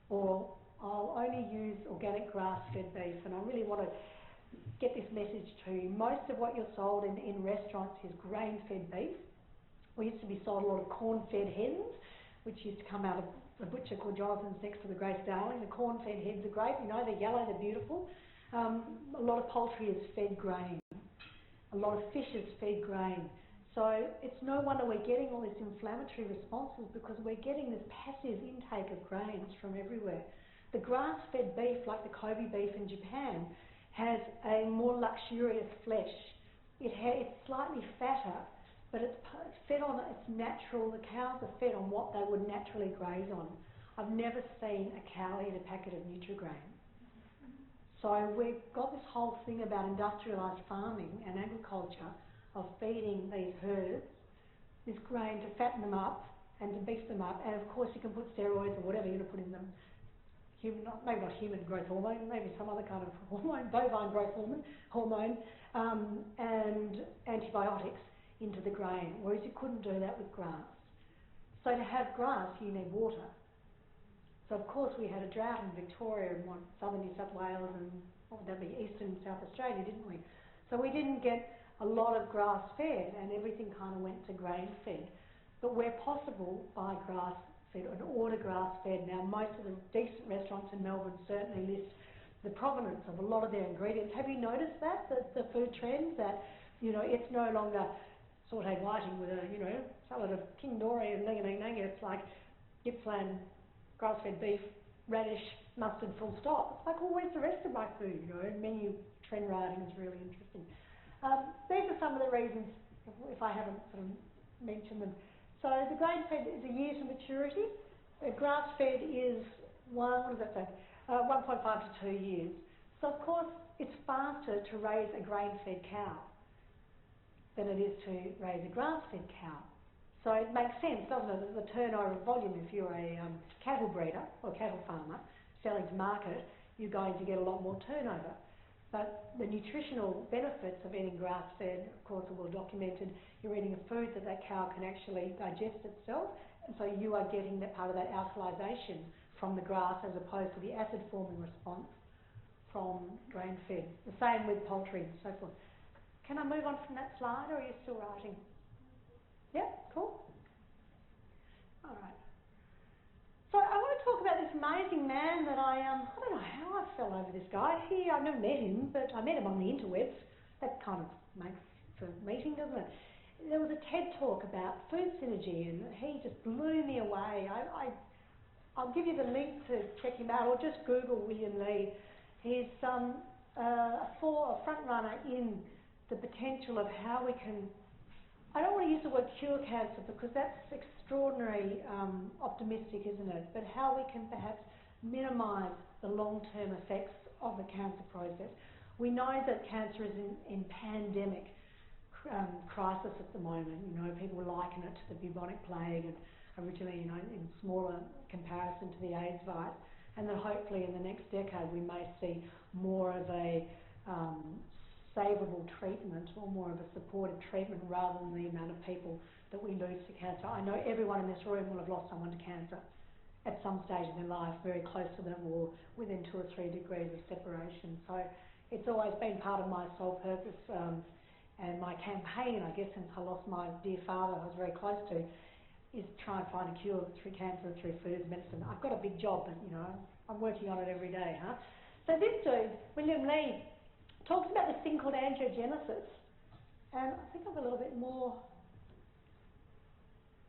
Or I'll only use organic grass-fed beef, and I really want to get this message to you. Most of what you're sold in restaurants is grain-fed beef. We used to be sold a lot of corn-fed hens, which used to come out of a butcher called Jonathan's next to the Grace Darling. The corn-fed hens are great, you know, they're yellow, they're beautiful. A lot of poultry is fed grain. A lot of fish is fed grain. So it's no wonder we're getting all these inflammatory responses, because we're getting this passive intake of grains from everywhere. The grass-fed beef, like the Kobe beef in Japan, has a more luxurious flesh. It's slightly fatter, but it's fed on, it's natural. The cows are fed on what they would naturally graze on. I've never seen a cow eat a packet of Nutrigrain. So we've got this whole thing about industrialised farming and agriculture, of feeding these herds this grain to fatten them up and to beef them up. And of course you can put steroids or whatever you're going to put in them. Maybe not human growth hormone, maybe some other kind of hormone, bovine growth hormone, and antibiotics into the grain, whereas you couldn't do that with grass. So to have grass, you need water. So of course we had a drought in Victoria and southern New South Wales and what would that be, eastern South Australia, didn't we? So we didn't get a lot of grass fed, and everything kind of went to grain fed. But where possible, buy grass fed and order grass fed. Now most of the decent restaurants in Melbourne certainly list the provenance of a lot of their ingredients. Have you noticed that, the food trends, that, you know, it's no longer sauteed whiting with a, you know, salad of king dory and nanga, it's like Gippsland grass-fed beef, radish, mustard, full stop. It's like, well, where's the rest of my food? You know, menu trend writing is really interesting. These are some of the reasons, if I haven't sort of mentioned them. So the grain-fed is a year to maturity. The grass-fed is 1.5 to 2 years. So of course, it's faster to raise a grain-fed cow than it is to raise a grass-fed cow. So it makes sense, doesn't it? The turnover volume, if you're a cattle breeder or cattle farmer selling to market, you're going to get a lot more turnover. But the nutritional benefits of eating grass-fed, of course, are well documented. You're eating a food that cow can actually digest itself, and so you are getting that part of that alkalization from the grass as opposed to the acid-forming response from grain-fed. The same with poultry and so forth. Can I move on from that slide, or are you still writing? Yeah, cool. All right. So I want to talk about this amazing man that I don't know how I fell over this guy. I've never met him, but I met him on the interwebs. That kind of makes for meeting, doesn't it? There was a TED talk about food synergy, and he just blew me away. I'll give you the link to check him out, or just Google William Li. He's a front runner in the potential of how we can, I don't want to use the word cure cancer because that's extraordinary optimistic, isn't it? But how we can perhaps minimise the long-term effects of the cancer process. We know that cancer is in pandemic crisis at the moment. You know, people liken it to the bubonic plague, and originally, you know, in smaller comparison to the AIDS virus. And that hopefully in the next decade we may see more of a savable treatment, or more of a supportive treatment, rather than the amount of people that we lose to cancer. I know everyone in this room will have lost someone to cancer at some stage in their life, very close to them or within 2 or 3 degrees of separation. So it's always been part of my sole purpose and my campaign, I guess, since I lost my dear father, I was very close to, is try and find a cure through cancer, through food and medicine. I've got a big job, but, you know, I'm working on it every day, huh? So this dude, William Li, talks about this thing called angiogenesis, and I think I've a little bit more.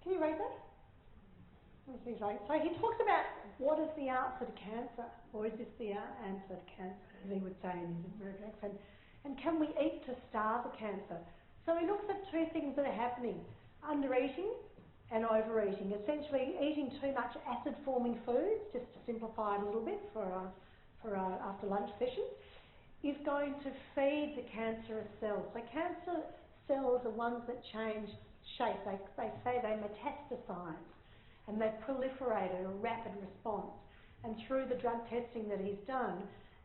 Can you read that? Let me see, sorry. So he talks about what is the answer to cancer, or is this the answer to cancer, as he would say in his American accent, and can we eat to starve the cancer? So he looks at 2 things that are happening: undereating and overeating. Essentially, eating too much acid-forming foods, just to simplify it a little bit for our after lunch session, is going to feed the cancerous cells. So cancer cells are ones that change shape. They say they metastasize, and they proliferate at a rapid response. And through the drug testing that he's done,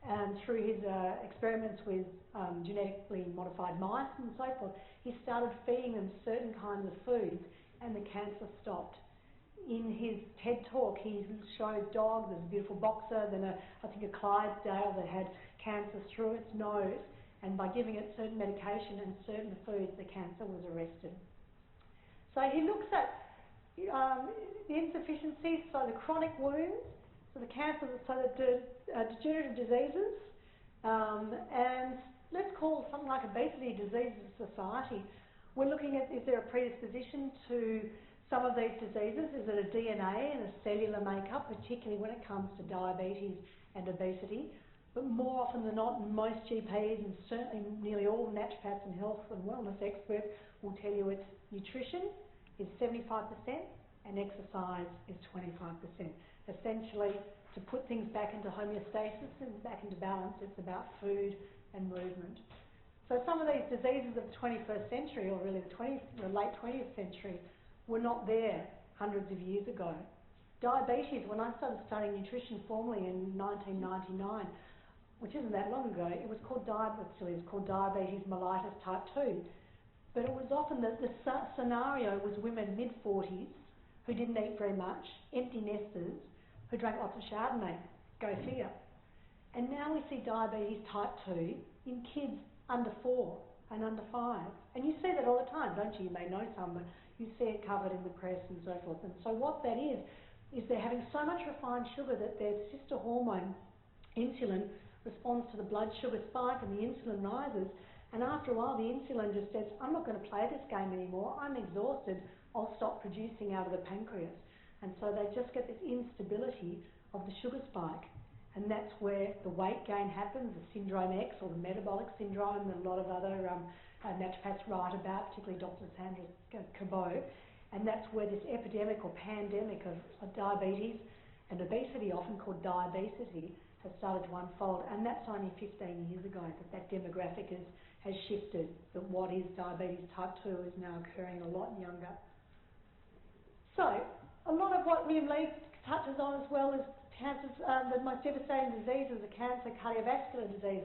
and through his experiments with genetically modified mice and so forth, he started feeding them certain kinds of foods, and the cancer stopped. in his TED talk, he shows dogs. There's a beautiful boxer, then I think a Clydesdale that had cancer through its nose, and by giving it certain medication and certain foods, the cancer was arrested. So he looks at the insufficiencies, so the chronic wounds, so the cancer, so the degenerative diseases, and let's call something like obesity diseases of society. We're looking at, is there a predisposition to some of these diseases? Is it a DNA and a cellular makeup, particularly when it comes to diabetes and obesity? But more often than not, most GPs and certainly nearly all naturopaths and health and wellness experts will tell you it's nutrition is 75% and exercise is 25%. Essentially, to put things back into homeostasis and back into balance, it's about food and movement. So some of these diseases of the 21st century, or really the late 20th century, were not there hundreds of years ago. Diabetes, when I started studying nutrition formally in 1999, which isn't that long ago, it was called diabetes mellitus type 2. But it was often that the scenario was women mid-40s who didn't eat very much, empty nesters, who drank lots of Chardonnay. Go figure. And now we see diabetes type 2 in kids under 4 and under 5. And you see that all the time, don't you? You may know some, but you see it covered in the press and so forth. And so what that is they're having so much refined sugar that their sister hormone, insulin, responds to the blood sugar spike and the insulin rises. And after a while, the insulin just says, I'm not going to play this game anymore. I'm exhausted. I'll stop producing out of the pancreas. And so they just get this instability of the sugar spike. And that's where the weight gain happens, the syndrome X or the metabolic syndrome that a lot of other naturopaths write about, particularly Dr. Sandra Cabot. And that's where this epidemic or pandemic of diabetes and obesity, often called diabesity, has started to unfold. And that's only 15 years ago that demographic has shifted, that what is diabetes type 2 is now occurring a lot younger. So, a lot of what William Lee touches on as well is cancers, the most devastating diseases are cancer, cardiovascular disease,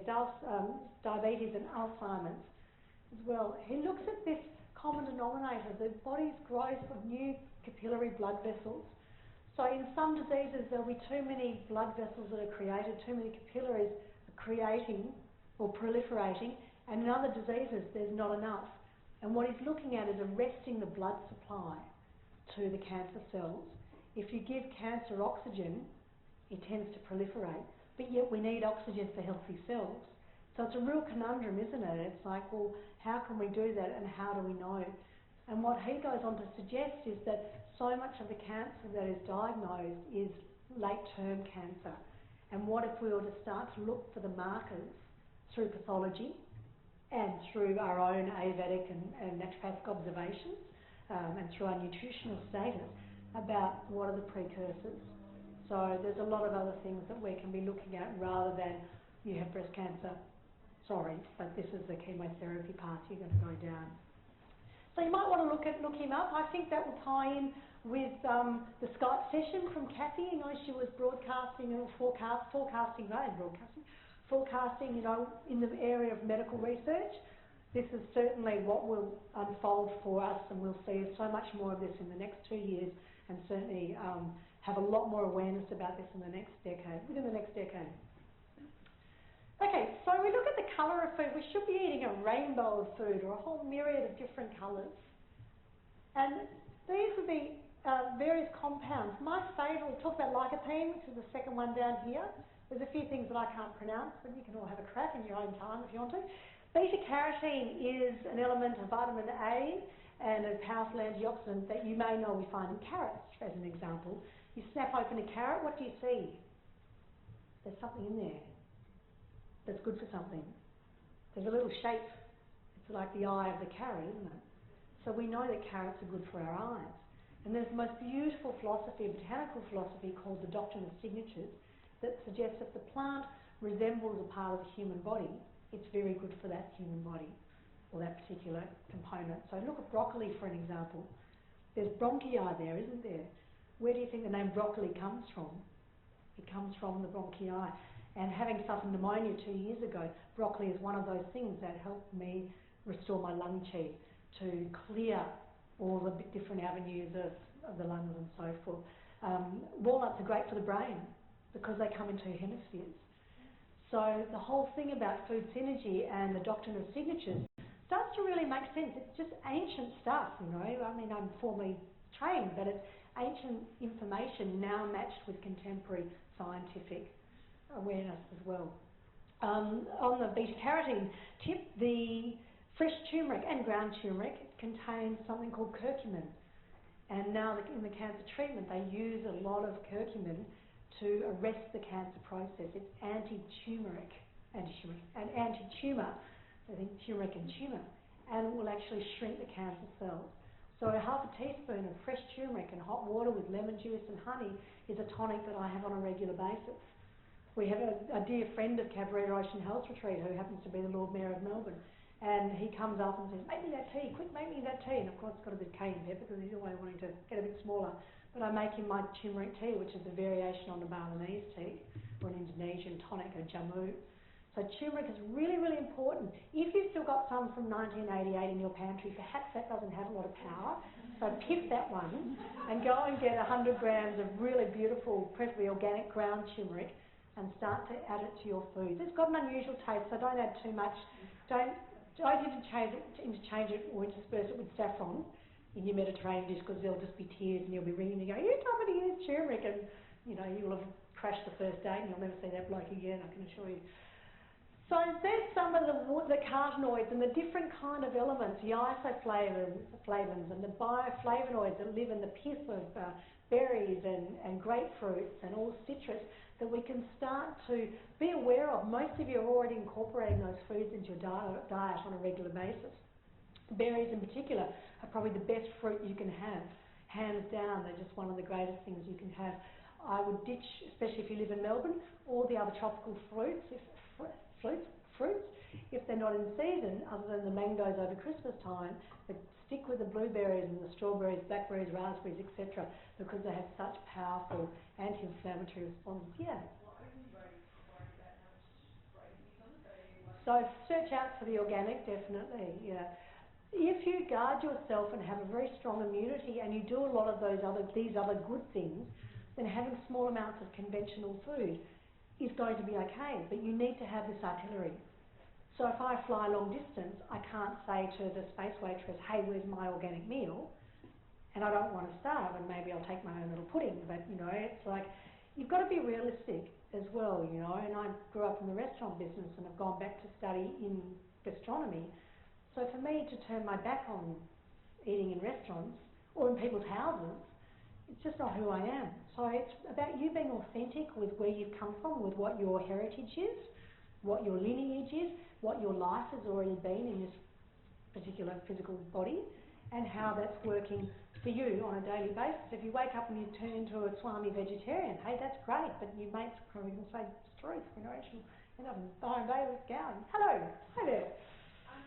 diabetes and Alzheimer's as well. He looks at this common denominator, the body's growth of new capillary blood vessels. So in some diseases there'll be too many blood vessels that are created, too many capillaries are creating or proliferating, and in other diseases there's not enough. And what he's looking at is arresting the blood supply to the cancer cells. If you give cancer oxygen, it tends to proliferate, but yet we need oxygen for healthy cells. So it's a real conundrum, isn't it? It's like, well, how can we do that and how do we know? And what he goes on to suggest is that so much of the cancer that is diagnosed is late-term cancer. And what if we were to start to look for the markers through pathology and through our own Ayurvedic and naturopathic observations and through our nutritional status about what are the precursors. So there's a lot of other things that we can be looking at rather than you have breast cancer, sorry, but this is the chemotherapy path you're going to go down. So you might want to look him up. I think that will tie in with the Skype session from Kathy. You know, she was broadcasting and forecasting, you know, in the area of medical research. This is certainly what will unfold for us, and we'll see so much more of this in the next 2 years, and certainly have a lot more awareness about this in the next decade, within the next decade. Okay, so we look at the colour of food. We should be eating a rainbow of food or a whole myriad of different colours. And these would be various compounds. My favourite, we'll talk about lycopene, which is the second one down here. There's a few things that I can't pronounce, but you can all have a crack in your own time if you want to. Beta-carotene is an element of vitamin A and a powerful antioxidant that you may know we find in carrots, as an example. You snap open a carrot, what do you see? There's something in there that's good for something. There's a little shape. It's like the eye of the carrot, isn't it? So we know that carrots are good for our eyes. And there's the most beautiful philosophy, botanical philosophy, called the Doctrine of Signatures, that suggests if the plant resembles a part of the human body, it's very good for that human body, or that particular component. So look at broccoli for an example. There's bronchi there, isn't there? Where do you think the name broccoli comes from? It comes from the bronchi. And having suffered pneumonia 2 years ago, broccoli is one of those things that helped me restore my lung chi, to clear all the different avenues of of the lungs and so forth. Walnuts are great for the brain because they come in two hemispheres. So the whole thing about food synergy and the doctrine of signatures starts to really make sense. It's just ancient stuff, you know. I mean, I'm formally trained, but it's ancient information now matched with contemporary scientific awareness as well. On the beta-carotene tip, the fresh turmeric and ground turmeric contains something called curcumin. And now in the cancer treatment, they use a lot of curcumin to arrest the cancer process. It's anti-tumour, I think turmeric and tumour, and it will actually shrink the cancer cells. So half a teaspoon of fresh turmeric and hot water with lemon juice and honey is a tonic that I have on a regular basis. We have a dear friend of Cabaret Ocean Health Retreat who happens to be the Lord Mayor of Melbourne, and he comes up and says, make me that tea, quick, make me that tea. And of course it's got a bit of cayenne pepper because he's always wanting to get a bit smaller. But I make him my turmeric tea, which is a variation on the Balinese tea, or an Indonesian tonic, a jamu. So turmeric is really, really important. If you've still got some from 1988 in your pantry, perhaps that doesn't have a lot of power. So pick that one and go and get 100 grams of really beautiful, preferably organic ground turmeric, and start to add it to your foods. It's got an unusual taste, so don't add too much. Don't interchange it or intersperse it with saffron in your Mediterranean dish, because there'll just be tears and you'll be ringing and going, you told me to use turmeric, and you know, you'll have crashed the first date and you'll never see that bloke again, I can assure you. So there's some of the carotenoids and the different kind of elements, the isoflavins and the bioflavonoids that live in the pith of berries and grapefruits and all citrus that we can start to be aware of. Most of you are already incorporating those foods into your diet on a regular basis. Berries in particular are probably the best fruit you can have. Hands down, they're just one of the greatest things you can have. I would ditch, especially if you live in Melbourne, all the other tropical fruits, if they're not in season, other than the mangoes over Christmas time, but stick with the blueberries and the strawberries, blackberries, raspberries, etc., because they have such powerful anti-inflammatory responses. Yeah. So search out for the organic, definitely. Yeah. If you guard yourself and have a very strong immunity and you do a lot of these other good things, then having small amounts of conventional food is going to be okay, but you need to have this artillery. So if I fly long distance, I can't say to the space waitress, hey, where's my organic meal? And I don't want to starve, and maybe I'll take my own little pudding, but you know, it's like, you've got to be realistic as well, you know, and I grew up in the restaurant business and I've gone back to study in gastronomy. So for me to turn my back on eating in restaurants or in people's houses, it's just not who I am. So it's about you being authentic with where you've come from, with what your heritage is, what your lineage is, what your life has already been in this particular physical body, and how that's working for you on a daily basis. If you wake up and you turn into a Swami vegetarian, hey, that's great, but your mate's probably going to say, it's truth, you know, she'll end up in Byron Bay with Gowing. Hello, hi there.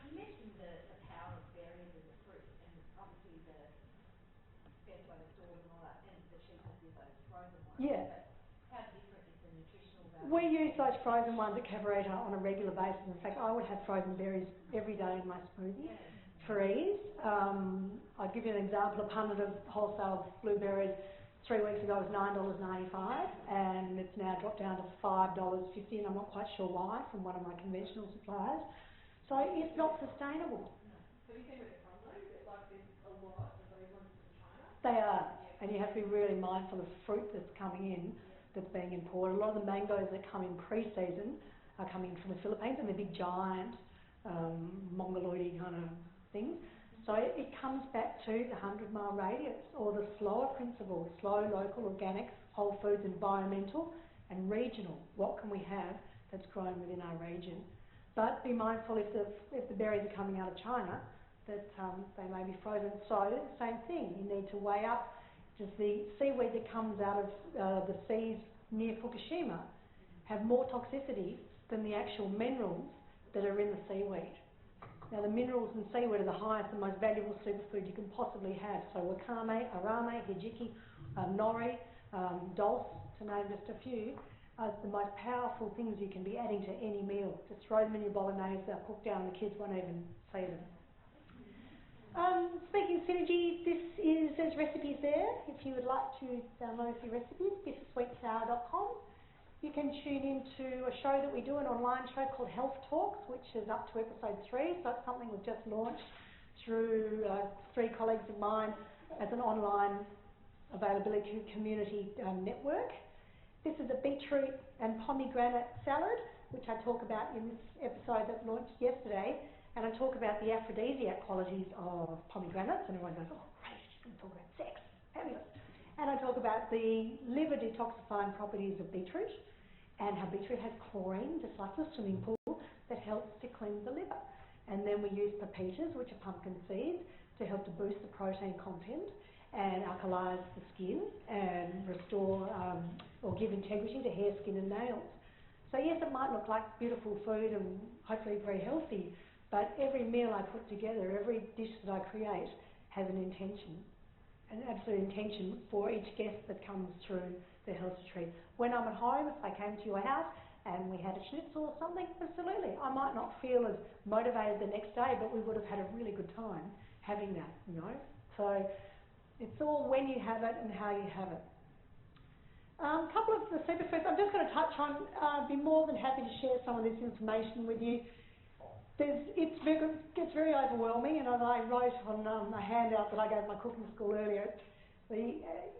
You mentioned the power of berries in the fruit, and obviously the best way to store them and all that, and the cheapest is those frozen ones. Yeah. But how different is the nutritional value? We use those frozen ones at Cabaret on a regular basis. In fact, I would have frozen berries every day in my smoothie for ease. I'll give you an example. A punnet of wholesale blueberries 3 weeks ago was $9.95, and it's now dropped down to $5.50, and I'm not quite sure why, from one of my conventional suppliers. So it's not sustainable. Have you seen where they're from though? Like there's a lot of those ones from China? They are, and you have to be really mindful of fruit that's coming in, that's being imported. A lot of the mangoes that come in pre-season are coming from the Philippines, and they're big giant, mongoloidy kind of things. So it comes back to the 100-mile radius, or the slower principle, slow, local, organic, whole foods, environmental, and regional. What can we have that's grown within our region? But be mindful if the berries are coming out of China, that they may be frozen. So same thing, you need to weigh up, does the seaweed that comes out of the seas near Fukushima have more toxicity than the actual minerals that are in the seaweed? Now the minerals in seaweed are the highest and most valuable superfood you can possibly have. So wakame, arame, hijiki, nori, dulse, to name just a few, are the most powerful things you can be adding to any meal. Just throw them in your bolognese, they'll cook down, the kids won't even see them. Speaking of synergy, there's recipes there. If you would like to download a few recipes, bittersweetsour.com. You can tune into a show that we do, an online show called Health Talks, which is up to episode 3. So it's something we've just launched through 3 colleagues of mine as an online availability community network. This is a beetroot and pomegranate salad, which I talk about in this episode that launched yesterday. And I talk about the aphrodisiac qualities of pomegranates, and everyone goes, oh great, she's going to talk about sex, fabulous. And I talk about the liver detoxifying properties of beetroot, and how beetroot has chlorine, just like the swimming pool, that helps to cleanse the liver. And then we use pepitas, which are pumpkin seeds, to help to boost the protein content and alkalise the skin and restore or give integrity to hair, skin and nails. So yes, it might look like beautiful food and hopefully very healthy, but every meal I put together, every dish that I create has an intention, an absolute intention for each guest that comes through the health retreat. When I'm at home, if I came to your house and we had a schnitzel or something, absolutely. I might not feel as motivated the next day, but we would have had a really good time having that, you know. So it's all when you have it and how you have it. A couple of the superfoods I'm just going to touch on. I'd be more than happy to share some of this information with you. It gets very overwhelming, and as I wrote on a handout that I gave my cooking school earlier, the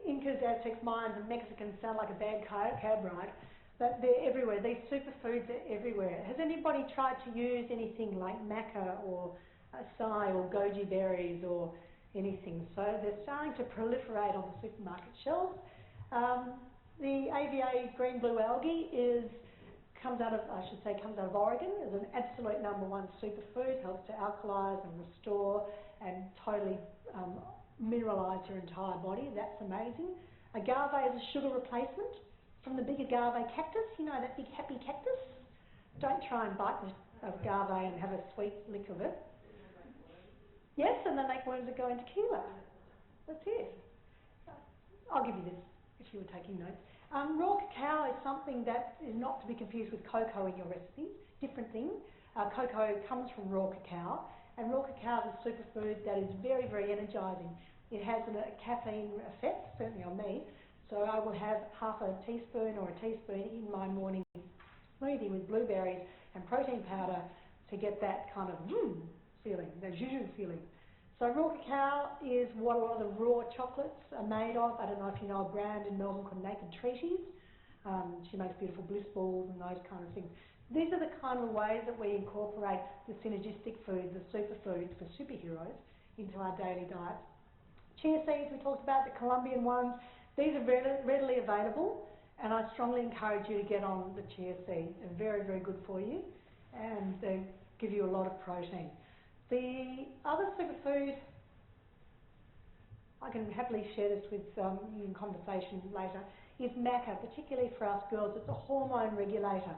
Incas, Aztecs, Mayans and Mexicans sound like a bad cab ride, but they're everywhere. These superfoods are everywhere. Has anybody tried to use anything like maca or acai or goji berries or anything? So they're starting to proliferate on the supermarket shelves. The AVA green-blue algae comes out of Oregon as an absolute #1 superfood, helps to alkalise and restore and totally mineralise your entire body. That's amazing. Agave is a sugar replacement from the big agave cactus. You know, that big happy cactus? Don't try and bite the agave and have a sweet lick of it. Yes, and they make worms that go into tequila. That's it. I'll give you this if you were taking notes. Raw cacao is something that is not to be confused with cocoa in your recipes. Different thing. Cocoa comes from raw cacao, and raw cacao is a superfood that is very, very energising. It has a caffeine effect, certainly on me, so I will have half a teaspoon or a teaspoon in my morning smoothie with blueberries and protein powder to get that kind of feeling, that zhuzh feeling. So raw cacao is what a lot of the raw chocolates are made of. I don't know if you know a brand in Melbourne called Naked Treaties. She makes beautiful bliss balls and those kind of things. These are the kind of ways that we incorporate the synergistic foods, the superfoods for superheroes into our daily diets. Chia seeds we talked about, the Colombian ones. These are readily available, and I strongly encourage you to get on the chia seeds. They're very, very good for you, and they give you a lot of protein. The other superfood, I can happily share this with you in conversation later, is maca, particularly for us girls. It's a hormone regulator.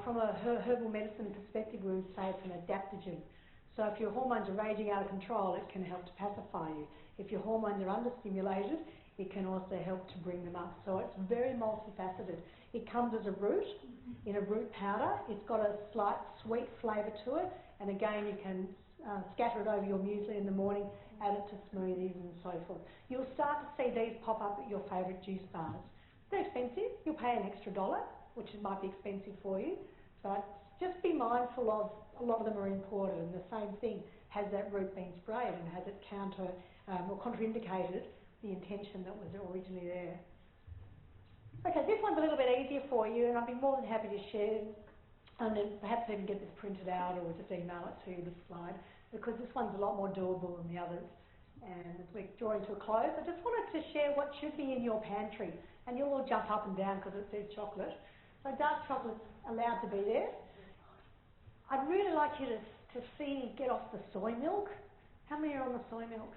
From a herbal medicine perspective, we would say it's an adaptogen. So if your hormones are raging out of control, it can help to pacify you. If your hormones are understimulated, it can also help to bring them up. So it's very multifaceted. It comes as a root, in a root powder. It's got a slight sweet flavour to it, and again you can scatter it over your muesli in the morning, add it to smoothies and so forth. You'll start to see these pop up at your favourite juice bars. They're expensive. You'll pay an extra $1, which might be expensive for you, but just be mindful of a lot of them are imported, and the same thing, has that root been sprayed and has it or contraindicated the intention that was originally there. Okay, this one's a little bit easier for you, and I'd be more than happy to share, and then perhaps even get this printed out or just email it to you, this slide, because this one's a lot more doable than the others. And as we're drawing to a close, I just wanted to share what should be in your pantry, and you'll all jump up and down because it says chocolate. So dark chocolate's allowed to be there. I'd really like you to get off the soy milk. How many are on the soy milk?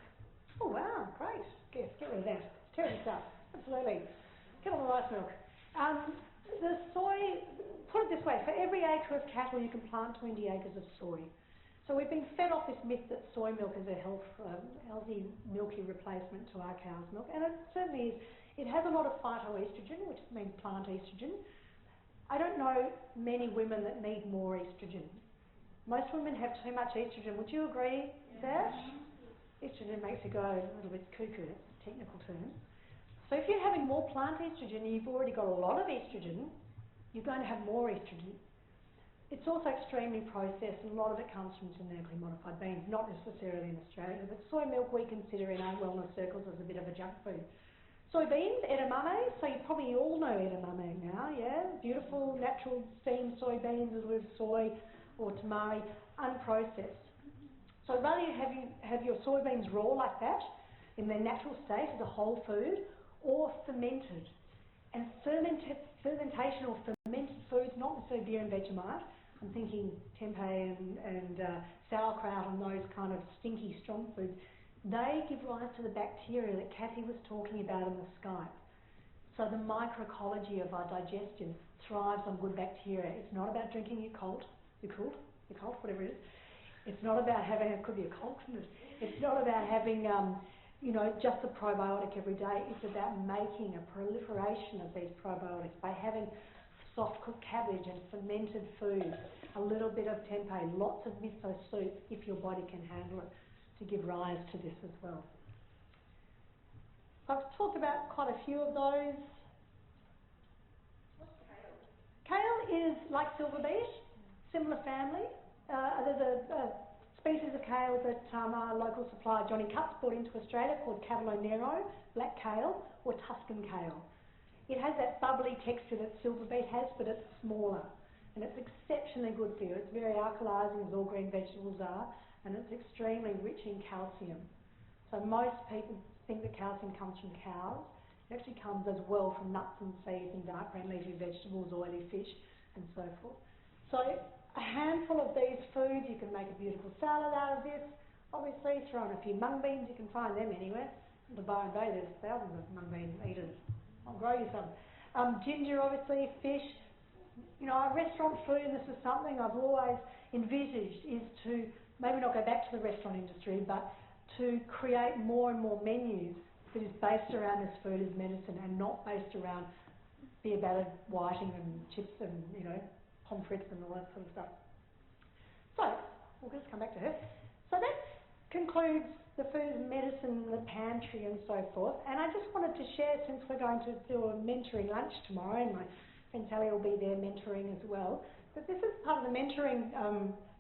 Oh wow, great. Yes, get rid of that. It's terrible stuff. Absolutely. Get on the rice milk. The soy, put it this way, for every acre of cattle you can plant 20 acres of soy. So we've been fed off this myth that soy milk is a healthy, milky replacement to our cow's milk, and it certainly is. It has a lot of phytoestrogen, which means plant estrogen. I don't know many women that need more estrogen. Most women have too much estrogen. Would you agree with that? estrogen makes you go a little bit cuckoo, that's a technical term. So if you're having more plant estrogen and you've already got a lot of estrogen, you're going to have more estrogen. It's also extremely processed, and a lot of it comes from genetically modified beans, not necessarily in Australia, but soy milk we consider in our wellness circles as a bit of a junk food. Soybeans, edamame, so you probably all know edamame now, yeah? Beautiful, natural steamed soybeans with soy or tamari, unprocessed. So rather you have your soybeans raw like that, in their natural state as a whole food, or fermented. And fermentation or fermented foods, not necessarily beer and Vegemite, I'm thinking tempeh and sauerkraut and those kind of stinky, strong foods, they give rise to the bacteria that Kathy was talking about in the Skype. So the microecology of our digestion thrives on good bacteria. It's not about drinking your Colt, whatever it is. It's not about having, it could be a Colt, it's not about having, you know, just a probiotic every day. It's about making a proliferation of these probiotics by having soft cooked cabbage and fermented food, a little bit of tempeh, lots of miso soup, if your body can handle it, to give rise to this as well. I've talked about quite a few of those. What's kale? Kale is like silver beet, similar family. There's a species of kale that our local supplier Johnny Cups brought into Australia called Cavolo Nero, black kale, or Tuscan kale. It has that bubbly texture that silver beet has, but it's smaller. And it's exceptionally good for you. It's very alkalising, as all green vegetables are, and it's extremely rich in calcium. So most people think that calcium comes from cows. It actually comes as well from nuts and seeds and dark green leafy vegetables, oily fish, and so forth. So a handful of these foods, you can make a beautiful salad out of this. Obviously, throw in a few mung beans, you can find them anywhere. In the Byron Bay, there's thousands of mung bean eaters. I'll grow you some. Ginger, obviously, fish. You know, our restaurant food, and this is something I've always envisaged, is to maybe not go back to the restaurant industry, but to create more and more menus that is based around this food as medicine and not based around beer battered whiting and chips and, you know, pommes frites and all that sort of stuff. So, we'll just come back to her. So that concludes the food as medicine, the pantry and so forth. And I just wanted to share, since we're going to do a mentoring lunch tomorrow, and my friend Tally will be there mentoring as well, that this is part of the mentoring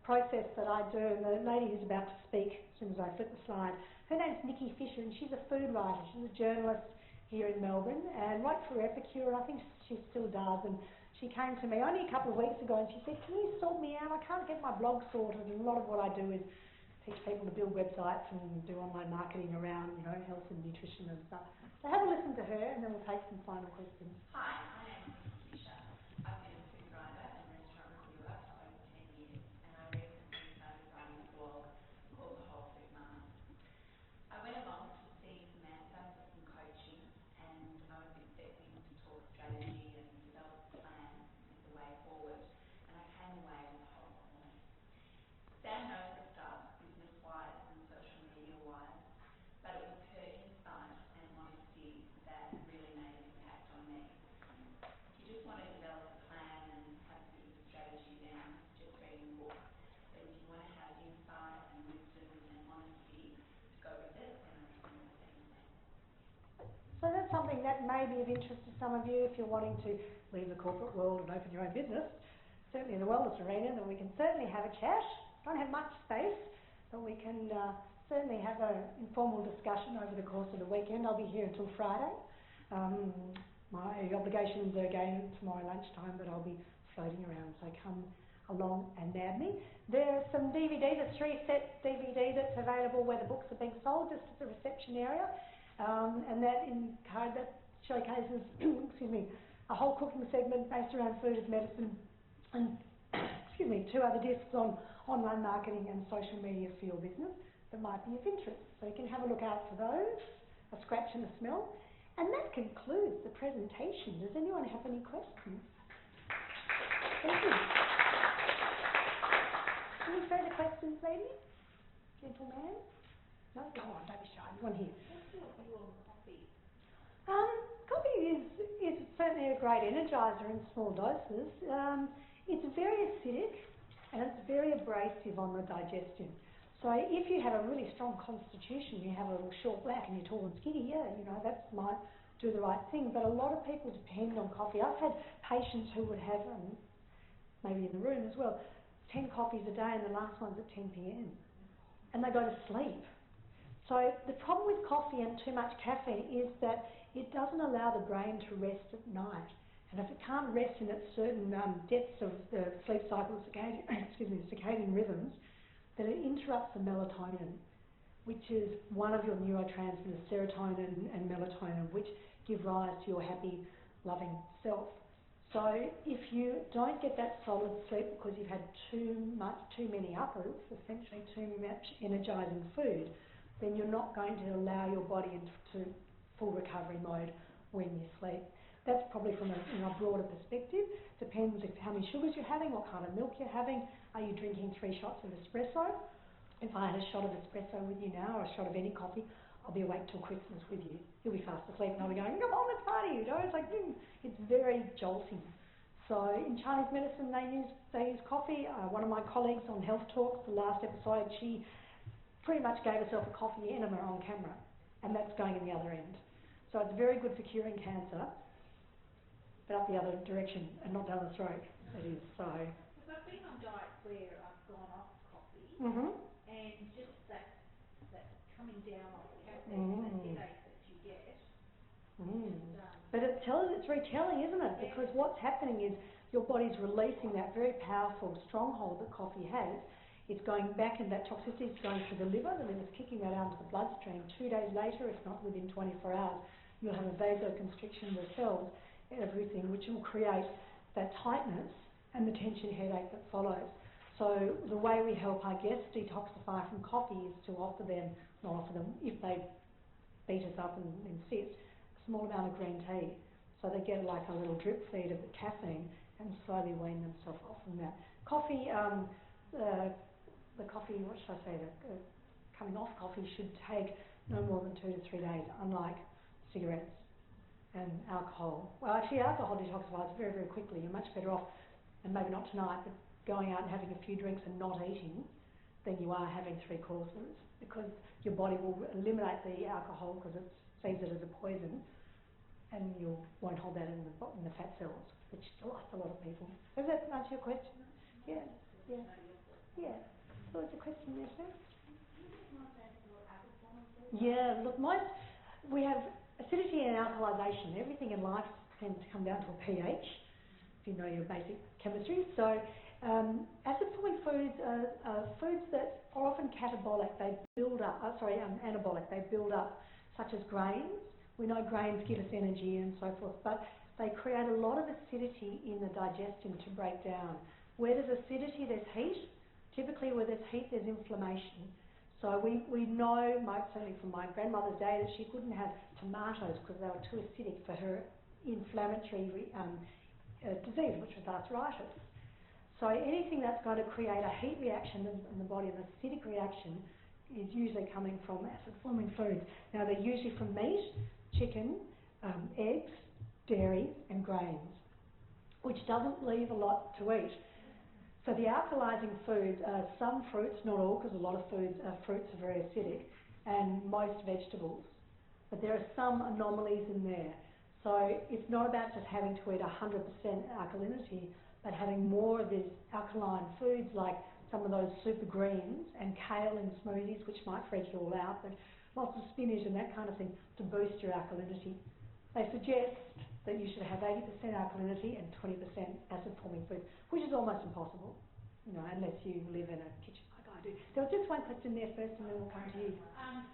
process that I do. And the lady who's about to speak, as soon as I flip the slide, her name's Nikki Fisher, and she's a food writer. She's a journalist here in Melbourne and wrote for Epicure, and I think she still does. And she came to me only a couple of weeks ago and she said, can you sort me out? I can't get my blog sorted, and a lot of what I do is teach people to build websites and do online marketing around, you know, health and nutrition and stuff. So have a listen to her and then we'll take some final questions. Hi, my name is Nikki Fisher. I've been a food writer and restaurant reviewer for over 10 years, and I recently started writing a blog called The Whole Food Mama. I went along to see Samantha for some coaching, and I was expecting to talk strategy and develop a plan as the way forward, and I came away with a whole lot more. Sam knows the stuff, business-wise and social media-wise, but it was her insight and honesty that really made an impact on me. If you just want to develop a plan and have a bit of a strategy, then just read the book. But if you want to have insight and wisdom and honesty to go with it, then I recommend the same thing. So that's something that may be of interest to some of you if you're wanting to leave the corporate world and open your own business. Certainly in the wellness arena, then we can certainly have a chat. Don't have much space, but we can certainly have an informal discussion over the course of the weekend. I'll be here until Friday. My obligations are again tomorrow lunchtime, but I'll be floating around, so come along and nab me. There's some DVD, the 3-set DVD that's available where the books are being sold, just at the reception area, and that showcases excuse me, a whole cooking segment based around food as medicine, and excuse me, 2 other discs on online marketing and social media for your business that might be of interest. So you can have a look out for those, a scratch and a smell. And that concludes the presentation. Does anyone have any questions? Thank you. Any further questions, lady? Gentleman? No? Go on, don't be shy. One here. What's your view on coffee? Coffee is certainly a great energizer in small doses. It's very acidic and it's very abrasive on the digestion. So if you have a really strong constitution, you have a little short black and you're tall and skinny, yeah, you know, that might do the right thing. But a lot of people depend on coffee. I've had patients who would have, maybe in the room as well, 10 coffees a day and the last one's at 10 p.m. and they go to sleep. So the problem with coffee and too much caffeine is that it doesn't allow the brain to rest at night. And if it can't rest in its certain depths of the sleep cycle, circadian rhythms, then it interrupts the melatonin, which is one of your neurotransmitters, serotonin and melatonin, which give rise to your happy, loving self. So if you don't get that solid sleep because you've had too many uppers, essentially too much energising food, then you're not going to allow your body into full recovery mode when you sleep. That's probably from a broader perspective. Depends how many sugars you're having, what kind of milk you're having. Are you drinking 3 shots of espresso? If I had a shot of espresso with you now, or a shot of any coffee, I'll be awake till Christmas with you. You'll be fast asleep and I'll be going, come on, let's party, you know? It's like, it's very jolting. So in Chinese medicine, they use coffee. One of my colleagues on Health Talks, the last episode, she pretty much gave herself a coffee enema on camera, and that's going in the other end. So it's very good for curing cancer, but up the other direction and not down the throat. It is so. Because I've been on diets where I've gone off coffee, and just that coming down off caffeine, the headache that you get. But it's very telling, isn't it? Because what's happening is your body's releasing that very powerful stronghold that coffee has. It's going back, and that toxicity is going to the liver, and then it's kicking that out into the bloodstream. 2 days later, if not within 24 hours, you'll have a vasoconstriction of the cells and everything, which will create that tightness and the tension headache that follows. So the way we help our guests detoxify from coffee is to offer them, if they beat us up and insist, a small amount of green tea. So they get like a little drip feed of the caffeine and slowly wean themselves off from that. Coffee, the coffee, what should I say, coming off coffee should take no more than 2 to 3 days, unlike cigarettes and alcohol. Well, actually, alcohol detoxifies very, very quickly. You're much better off, and maybe not tonight, but going out and having a few drinks and not eating than you are having 3 courses, because your body will eliminate the alcohol because it sees it as a poison, and you won't hold that in the fat cells, which delights a lot of people. Does that answer your question? Yeah, yeah, yeah. So there's a question there, sir? Yeah, look, we have acidity and alkalization. Everything in life tends to come down to a pH, if you know your basic chemistry. So acid-forming foods are foods that are often catabolic. They build up, anabolic. They build up, such as grains. We know grains give us energy and so forth, but they create a lot of acidity in the digestion to break down. Where there's acidity, there's heat. Typically where there's heat, there's inflammation. So we know, certainly from my grandmother's day, that she couldn't have tomatoes because they were too acidic for her inflammatory disease, which was arthritis. So anything that's going to create a heat reaction in the body, an acidic reaction, is usually coming from acid-forming foods. Now they're usually from meat, chicken, eggs, dairy and grains, which doesn't leave a lot to eat. So the alkalizing foods are some fruits, not all, because a lot of fruits are very acidic, and most vegetables. But there are some anomalies in there. So it's not about just having to eat 100% alkalinity, but having more of these alkaline foods like some of those super greens and kale in smoothies, which might freak you all out, but lots of spinach and that kind of thing to boost your alkalinity. They suggest that you should have 80% alkalinity and 20% acid-forming foods, which is almost impossible, you know, unless you live in a kitchen like I do. There was just one question there first, and then we'll come to you. Thanks,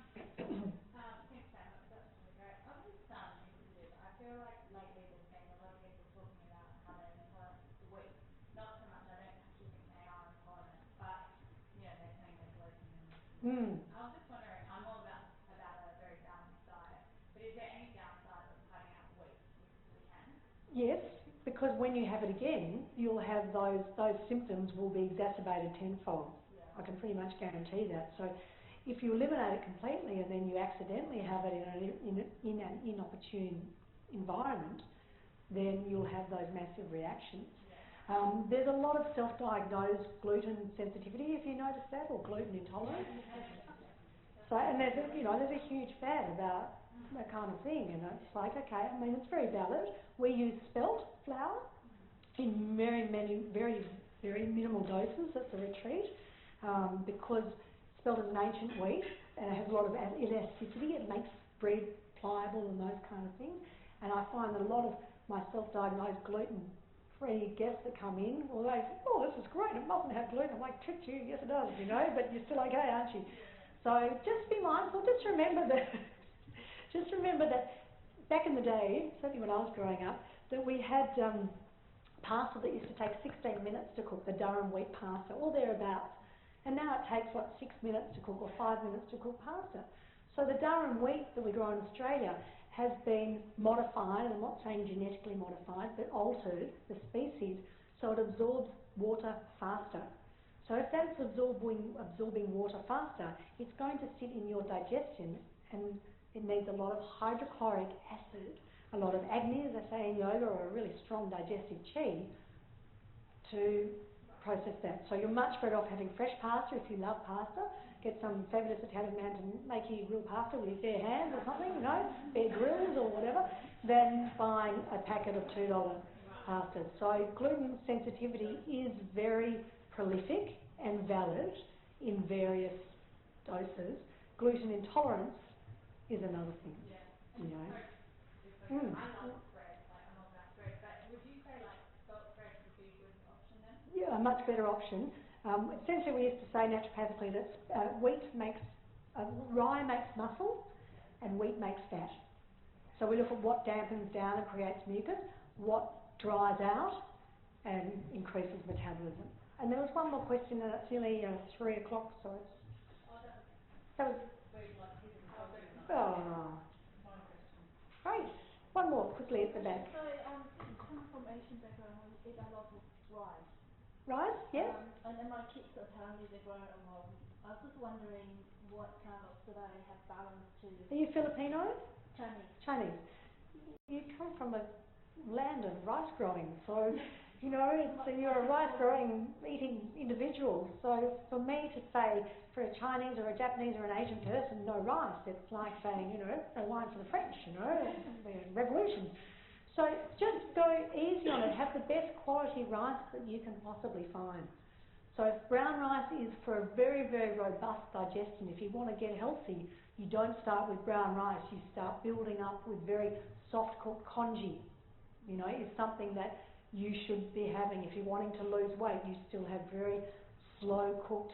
Sam. That's really great. I'm just interested. I feel like lately there's been a lot of people talking about how they're intolerant to wheat. Not so much. I don't actually think they are intolerant, but you know they're saying they're gluten and. I was just wondering. I'm all about a very balanced diet, but is there any downside of cutting out wheat if we can? Yes, because when you have it again, you'll have those symptoms will be exacerbated tenfold. Yeah. I can pretty much guarantee that. So if you eliminate it completely and then you accidentally have it in an inopportune environment, then you'll have those massive reactions. There's a lot of self-diagnosed gluten sensitivity, if you notice that, or gluten intolerance. So, and there's a huge fad about that kind of thing, and it's like, okay, I mean, it's very valid. We use spelt flour in very minimal doses at the retreat, because spelt is an ancient wheat and it has a lot of elasticity. It makes bread pliable and those kind of things. And I find that a lot of my self-diagnosed gluten-free guests that come in, well, they say, oh, this is great, it mustn't have gluten. I'm like, tricked you, yes it does, you know, but you're still okay, aren't you? So just be mindful, just remember that back in the day, certainly when I was growing up, that we had pasta that used to take 16 minutes to cook, the Durham wheat pasta, or thereabouts. And now it takes, 6 minutes to cook or 5 minutes to cook pasta. So the Durham wheat that we grow in Australia has been modified, I'm not saying genetically modified, but altered, the species, so it absorbs water faster. So if that's absorbing water faster, it's going to sit in your digestion, and it needs a lot of hydrochloric acid, a lot of agni, as I say in yoga, or a really strong digestive chi to process that. So you're much better off having fresh pasta if you love pasta. Get some fabulous Italian man to make you real pasta with his bare hands or something, you know, bare grills or whatever, than buying a packet of $2 pasta. So gluten sensitivity is very prolific and valid in various doses. Gluten intolerance is another thing, you know. I love bread, like I'm all about bread, but would you say like spelt bread would be a good option then? Yeah, a much better option. Essentially, we used to say naturopathically that rye makes muscle and wheat makes fat. So we look at what dampens down and creates mucus, what dries out and increases metabolism. And there was one more question, and it's nearly 3 o'clock, so it's... That was... Oh, great. One more, quickly at the back. So, coming from Asian background, we eat a lot of rice. Rice, yes? And then my kids are telling me they're growing at home. I was just wondering what kind of, should I have balance to... Are you Filipino? Chinese. Chinese. You come from a land of rice growing, so, you know, you're a rice growing, eating individual. So for me to say, for a Chinese or a Japanese or an Asian person, no rice, it's like saying, you know, no wine for the French, you know, the revolution. So just go easy on it. Have the best quality rice that you can possibly find. So brown rice is for a very, very robust digestion. If you want to get healthy, you don't start with brown rice. You start building up with very soft-cooked congee. You know, it's something that you should be having. If you're wanting to lose weight, you still have very slow-cooked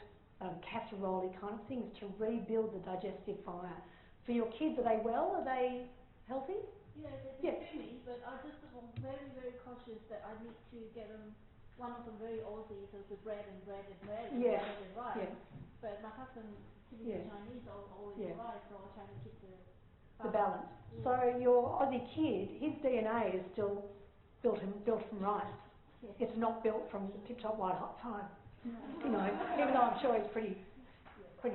casserole-y kind of things to rebuild the digestive fire. For your kids, are they well? Are they healthy? Yeah, they're creamy, but I just am very, very cautious that I need to get them, one of them very Aussie, so it's bread and bread and bread and Yeah. bread and rice. Yeah. But my husband, typically Yeah. Chinese, always Yeah. rice, so I'm trying to keep the balance. Yeah. So your Aussie kid, his DNA is still built from rice. Yeah. It's not built from tip-top white hot time. You know, even though I'm sure he's pretty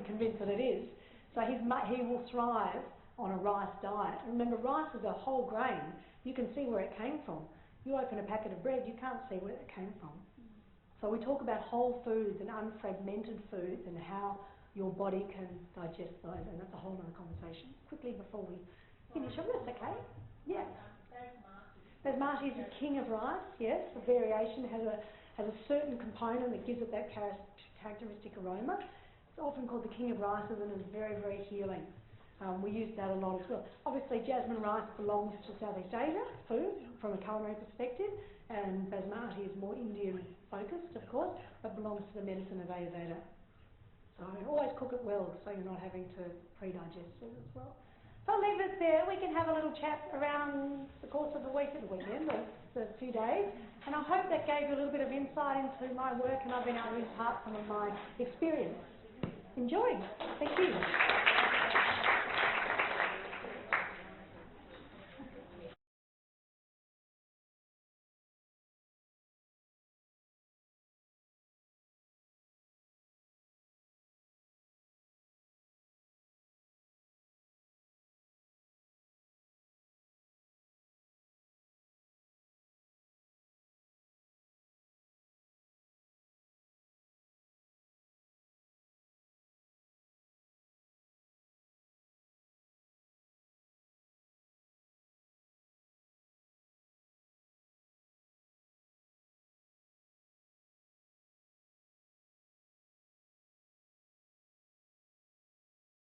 convinced that it is. So he will thrive on a rice diet. Remember, rice is a whole grain. You can see where it came from. You open a packet of bread, you can't see where it came from. So we talk about whole foods and unfragmented foods and how your body can digest those, and that's a whole other conversation. Quickly before we finish on this, okay? Yeah. Basmati is the king of rice, yes. The variation has a certain component that gives it that characteristic aroma. It's often called the king of rices and is very, very healing. We use that a lot as well. Obviously, jasmine rice belongs to Southeast Asia food from a culinary perspective, and basmati is more Indian focused, of course, but belongs to the medicine of Ayurveda. So always cook it well, so you're not having to pre-digest it as well. So I'll leave it there. We can have a little chat around the course of the week at the weekend, the few days, and I hope that gave you a little bit of insight into my work, and I've been able to impart some of my experience. Enjoy. Thank you.